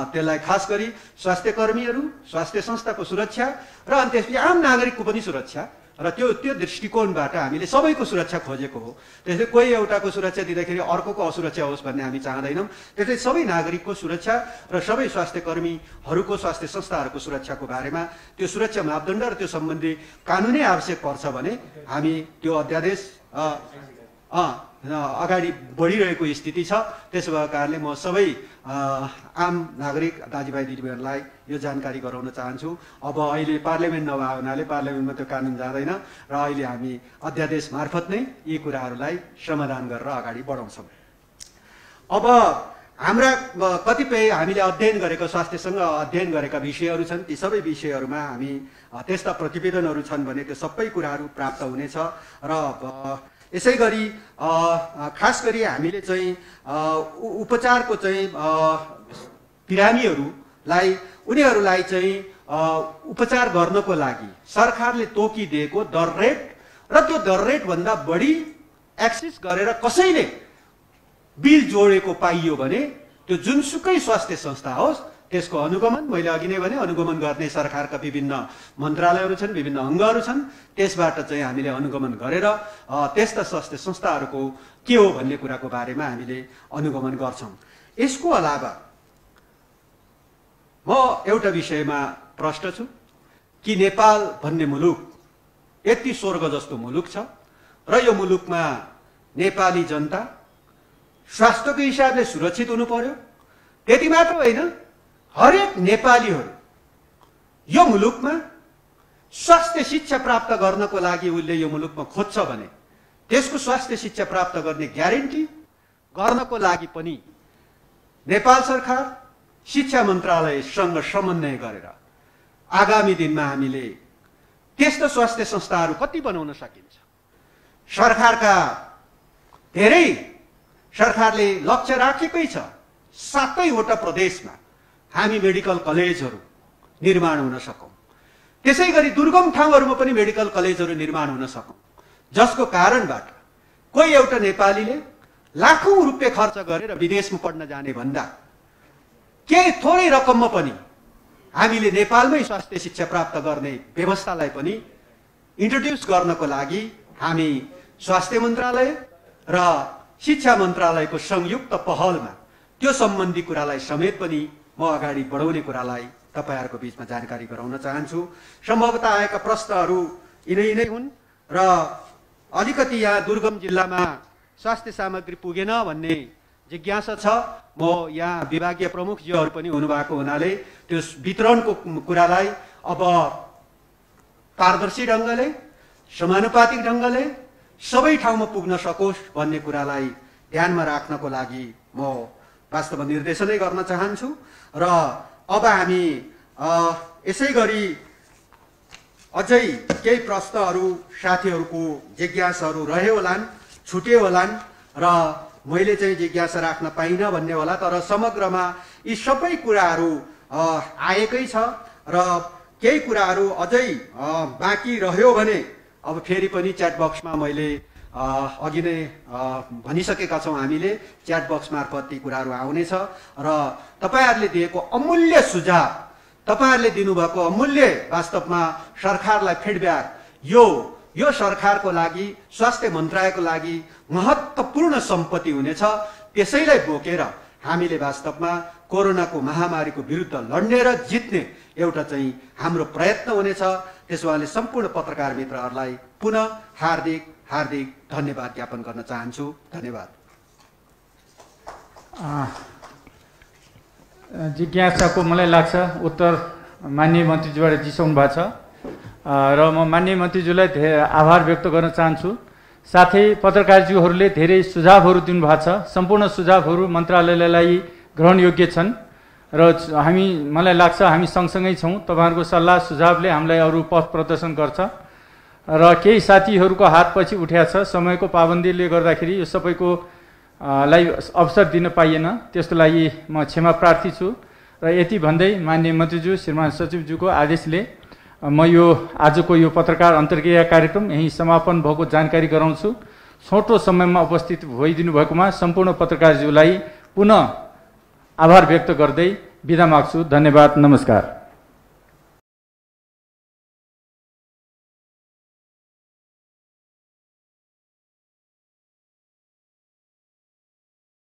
त्यसलाई खास गरी स्वास्थ्य कर्मीहरू, स्वास्थ्य संस्थाको सुरक्षा र अनि त्यसपछि आम नागरिकको पनि सुरक्षा र त्यो दृष्टिकोणबाट हामीले सबैको सुरक्षा खोजेको हो। त्यसले कोही एउटाको सुरक्षा दिँदाखेरि अर्कोको असुरक्षा होस् भन्ने हामी चाहँदैनौँ। त्यसले सबै नागरिकको सुरक्षा र सबै स्वास्थ्य कर्मीहरूको स्वास्थ्य संस्थाहरूको सुरक्षाको बारेमा त्यो सुरक्षा मापदण्ड र त्यो सम्बन्धी कानुनै आवश्यक पर्छ भने हामी त्यो अध्यादेश अगाडि बढिरहेको स्थिति छ। त्यसो भएको कारणले म सबै आम नागरिक दाजुभाइ दिदीबहिनीहरूलाई यो जानकारी गराउन चाहन्छु। अब अहिले पार्लियामेन्ट नभए हुनाले पार्लियामेन्टमा त्यो कानुन जाँदैन र अहिले हामी अध्यादेश मार्फत नै यी कुराहरूलाई समाधान गरेर अगाडि बढाउँछौँ। अब हाम्रा कतिपय हामीले अध्ययन गरेका स्वास्थ्यसँग अध्ययन गरेका विषयहरू छन्, ती सबै विषयहरूमा हामी त्यस्ता प्रतिवेदनहरू छन् भने त्यो सबै कुराहरू प्राप्त हुनेछ। र यसै गरी खास गरी हामीले चाहिँ उपचारको चाहिँ उनीहरूलाई चाहिँ उपचार गर्नको लागि सरकारले तोकिदिएको दर रेट र त्यो दर रेटभन्दा बढी एक्सेस गरेर कसैले बिल जोडेको पाइयो भने त्यो जुनसुकै स्वास्थ्य संस्था होस् त्यसको अनुगमन, मैले अघि नै भने अनुगमन गर्ने सरकारका विभिन्न मन्त्रालयहरू छन्, विभिन्न अङ्गहरू छन्, त्यसबाट चाहिँ हामीले अनुगमन गरेर त्यस्ता स्वास्थ्य संस्थाहरूको के हो भन्ने कुराको बारेमा हामीले अनुगमन गर्छौँ। यसको अलावा म एउटा विषयमा प्रष्ट छु कि नेपाल भन्ने मुलुक यति स्वर्ग जस्तो मुलुक छ र यो मुलुकमा नेपाली जनता स्वास्थ्यको हिसाबले सुरक्षित हुनु पर्यो। त्यति मात्र होइन, हरेक नेपालीहरू यो मुलुकमा स्वास्थ्य शिक्षा प्राप्त गर्नको लागि उसले यो मुलुकमा खोज्छ भने त्यसको स्वास्थ्य शिक्षा प्राप्त गर्ने ग्यारेन्टी गर्नको लागि पनि नेपाल सरकार शिक्षा मन्त्रालयसँग समन्वय गरेर आगामी दिनमा हामीले त्यस्तो स्वास्थ्य संस्थाहरू कति बनाउन सकिन्छ। सरकारले लक्ष्य राखेकै छ 7वटा प्रदेशमा हामी मेडिकल कलेजहरू निर्माण हुन सकौँ। त्यसै गरी दुर्गम ठाउँहरूमा पनि मेडिकल कलेजहरू निर्माण हुन सकौँ, जसको कारणबाट कोही एउटा नेपालीले लाखौं रुपियाँ खर्च गरेर विदेशमा पढ्न जाने भन्दा केही थोरै रकममा पनि हामीले नेपालमै स्वास्थ्य शिक्षा प्राप्त गर्ने व्यवस्थालाई पनि इन्ट्रोड्युस गर्नको लागि हामी स्वास्थ्य मन्त्रालय र शिक्षा मन्त्रालयको संयुक्त पहलमा त्यो सम्बन्धी कुरालाई समेत पनि म अगाडि बढाउने कुरालाई तपाईहरुको बीचमा जानकारी गराउन चाहन्छु। सम्भवतः आएका प्रश्नहरू यिनै हुन् र अलिकति यहाँ दुर्गम जिल्लामा स्वास्थ्य सामग्री पुगेन भन्ने जिज्ञासा छ। म यहाँ विभागीय प्रमुखज्यूहरू पनि हुनुभएको हुनाले त्यो वितरणको कुरालाई अब पारदर्शी ढङ्गले समानुपातिक ढङ्गले सबै ठाउँमा पुग्न सकोस् भन्ने कुरालाई ध्यानमा राख्नको लागि म वास्तवमा निर्देशनै गर्न चाहन्छु। र अब हामी यसै गरी अझै केही प्रश्नहरू साथीहरूको जिज्ञासाहरू रह्यो होलान्, छुट्यो होलान् र मैले चाहिँ जिज्ञासा राख्न पाइनँ भन्ने होला, तर समग्रमा यी सबै कुराहरू आएकै छ र केही कुराहरू अझै बाँकी रह्यो भने अब फेरि पनि च्याट बक्समा मैले अघि नै भनिसकेका छौँ, हामीले च्याट बक्स मार्फत ती कुराहरू आउनेछ र तपाईहरुले दिएको अमूल्य सुझाव, तपाईहरुले दिनुभएको अमूल्य वास्तवमा सरकारलाई फिडब्याक, यो यो सरकारको लागि, स्वास्थ्य मन्त्रालयको लागि महत्त्वपूर्ण सम्पत्ति हुनेछ। त्यसैलाई बोकेर हामीले वास्तवमा कोरोनाको महामारीको विरुद्ध लड्ने र जित्ने एउटा चाहिँ हाम्रो प्रयत्न हुनेछ। त्यसो भए सम्पूर्ण पत्रकार मित्रहरूलाई पुनः हार्दिक हार्दिक धन्यवाद ज्ञापन गर्न चाहन्छु। धन्यवाद।
जिज्ञासाको मलाई लाग्छ उत्तर माननीय मन्त्रीज्यूबाट दिइसक्नु भएको छ र म माननीय मन्त्रीज्यूलाई आभार व्यक्त गर्न चाहन्छु। साथै पत्रकारज्यूहरूले धेरै सुझावहरू दिनुभएको छ। सम्पूर्ण सुझावहरू मन्त्रालयलाई ग्रहणयोग्य छन् र मलाई लाग्छ हामी सँगसँगै छौँ। तपाईँहरूको सल्लाह सुझावले हामीलाई अरू पथ प्रदर्शन गर्छ र केही साथीहरूको हात पछि उठ्या छ। समयको पाबन्दीले गर्दाखेरि यो सबैको लाई अवसर दिन पाइएन, त्यसको लागि म क्षमा प्रार्थी छु। र यति भन्दै माननीय मन्त्रीज्यू श्रीमान सचिवज्यूको आदेशले म यो आजको यो पत्रकार अन्तर्क्रिया कार्यक्रम यही समापन भएको जानकारी गराउँछु। छोटो समयमा उपस्थित भइदिनु भएकोमा सम्पूर्ण पत्रकारज्यूलाई पुनः आभार व्यक्त गर्दै बिदा माग्छु। धन्यवाद। नमस्कार।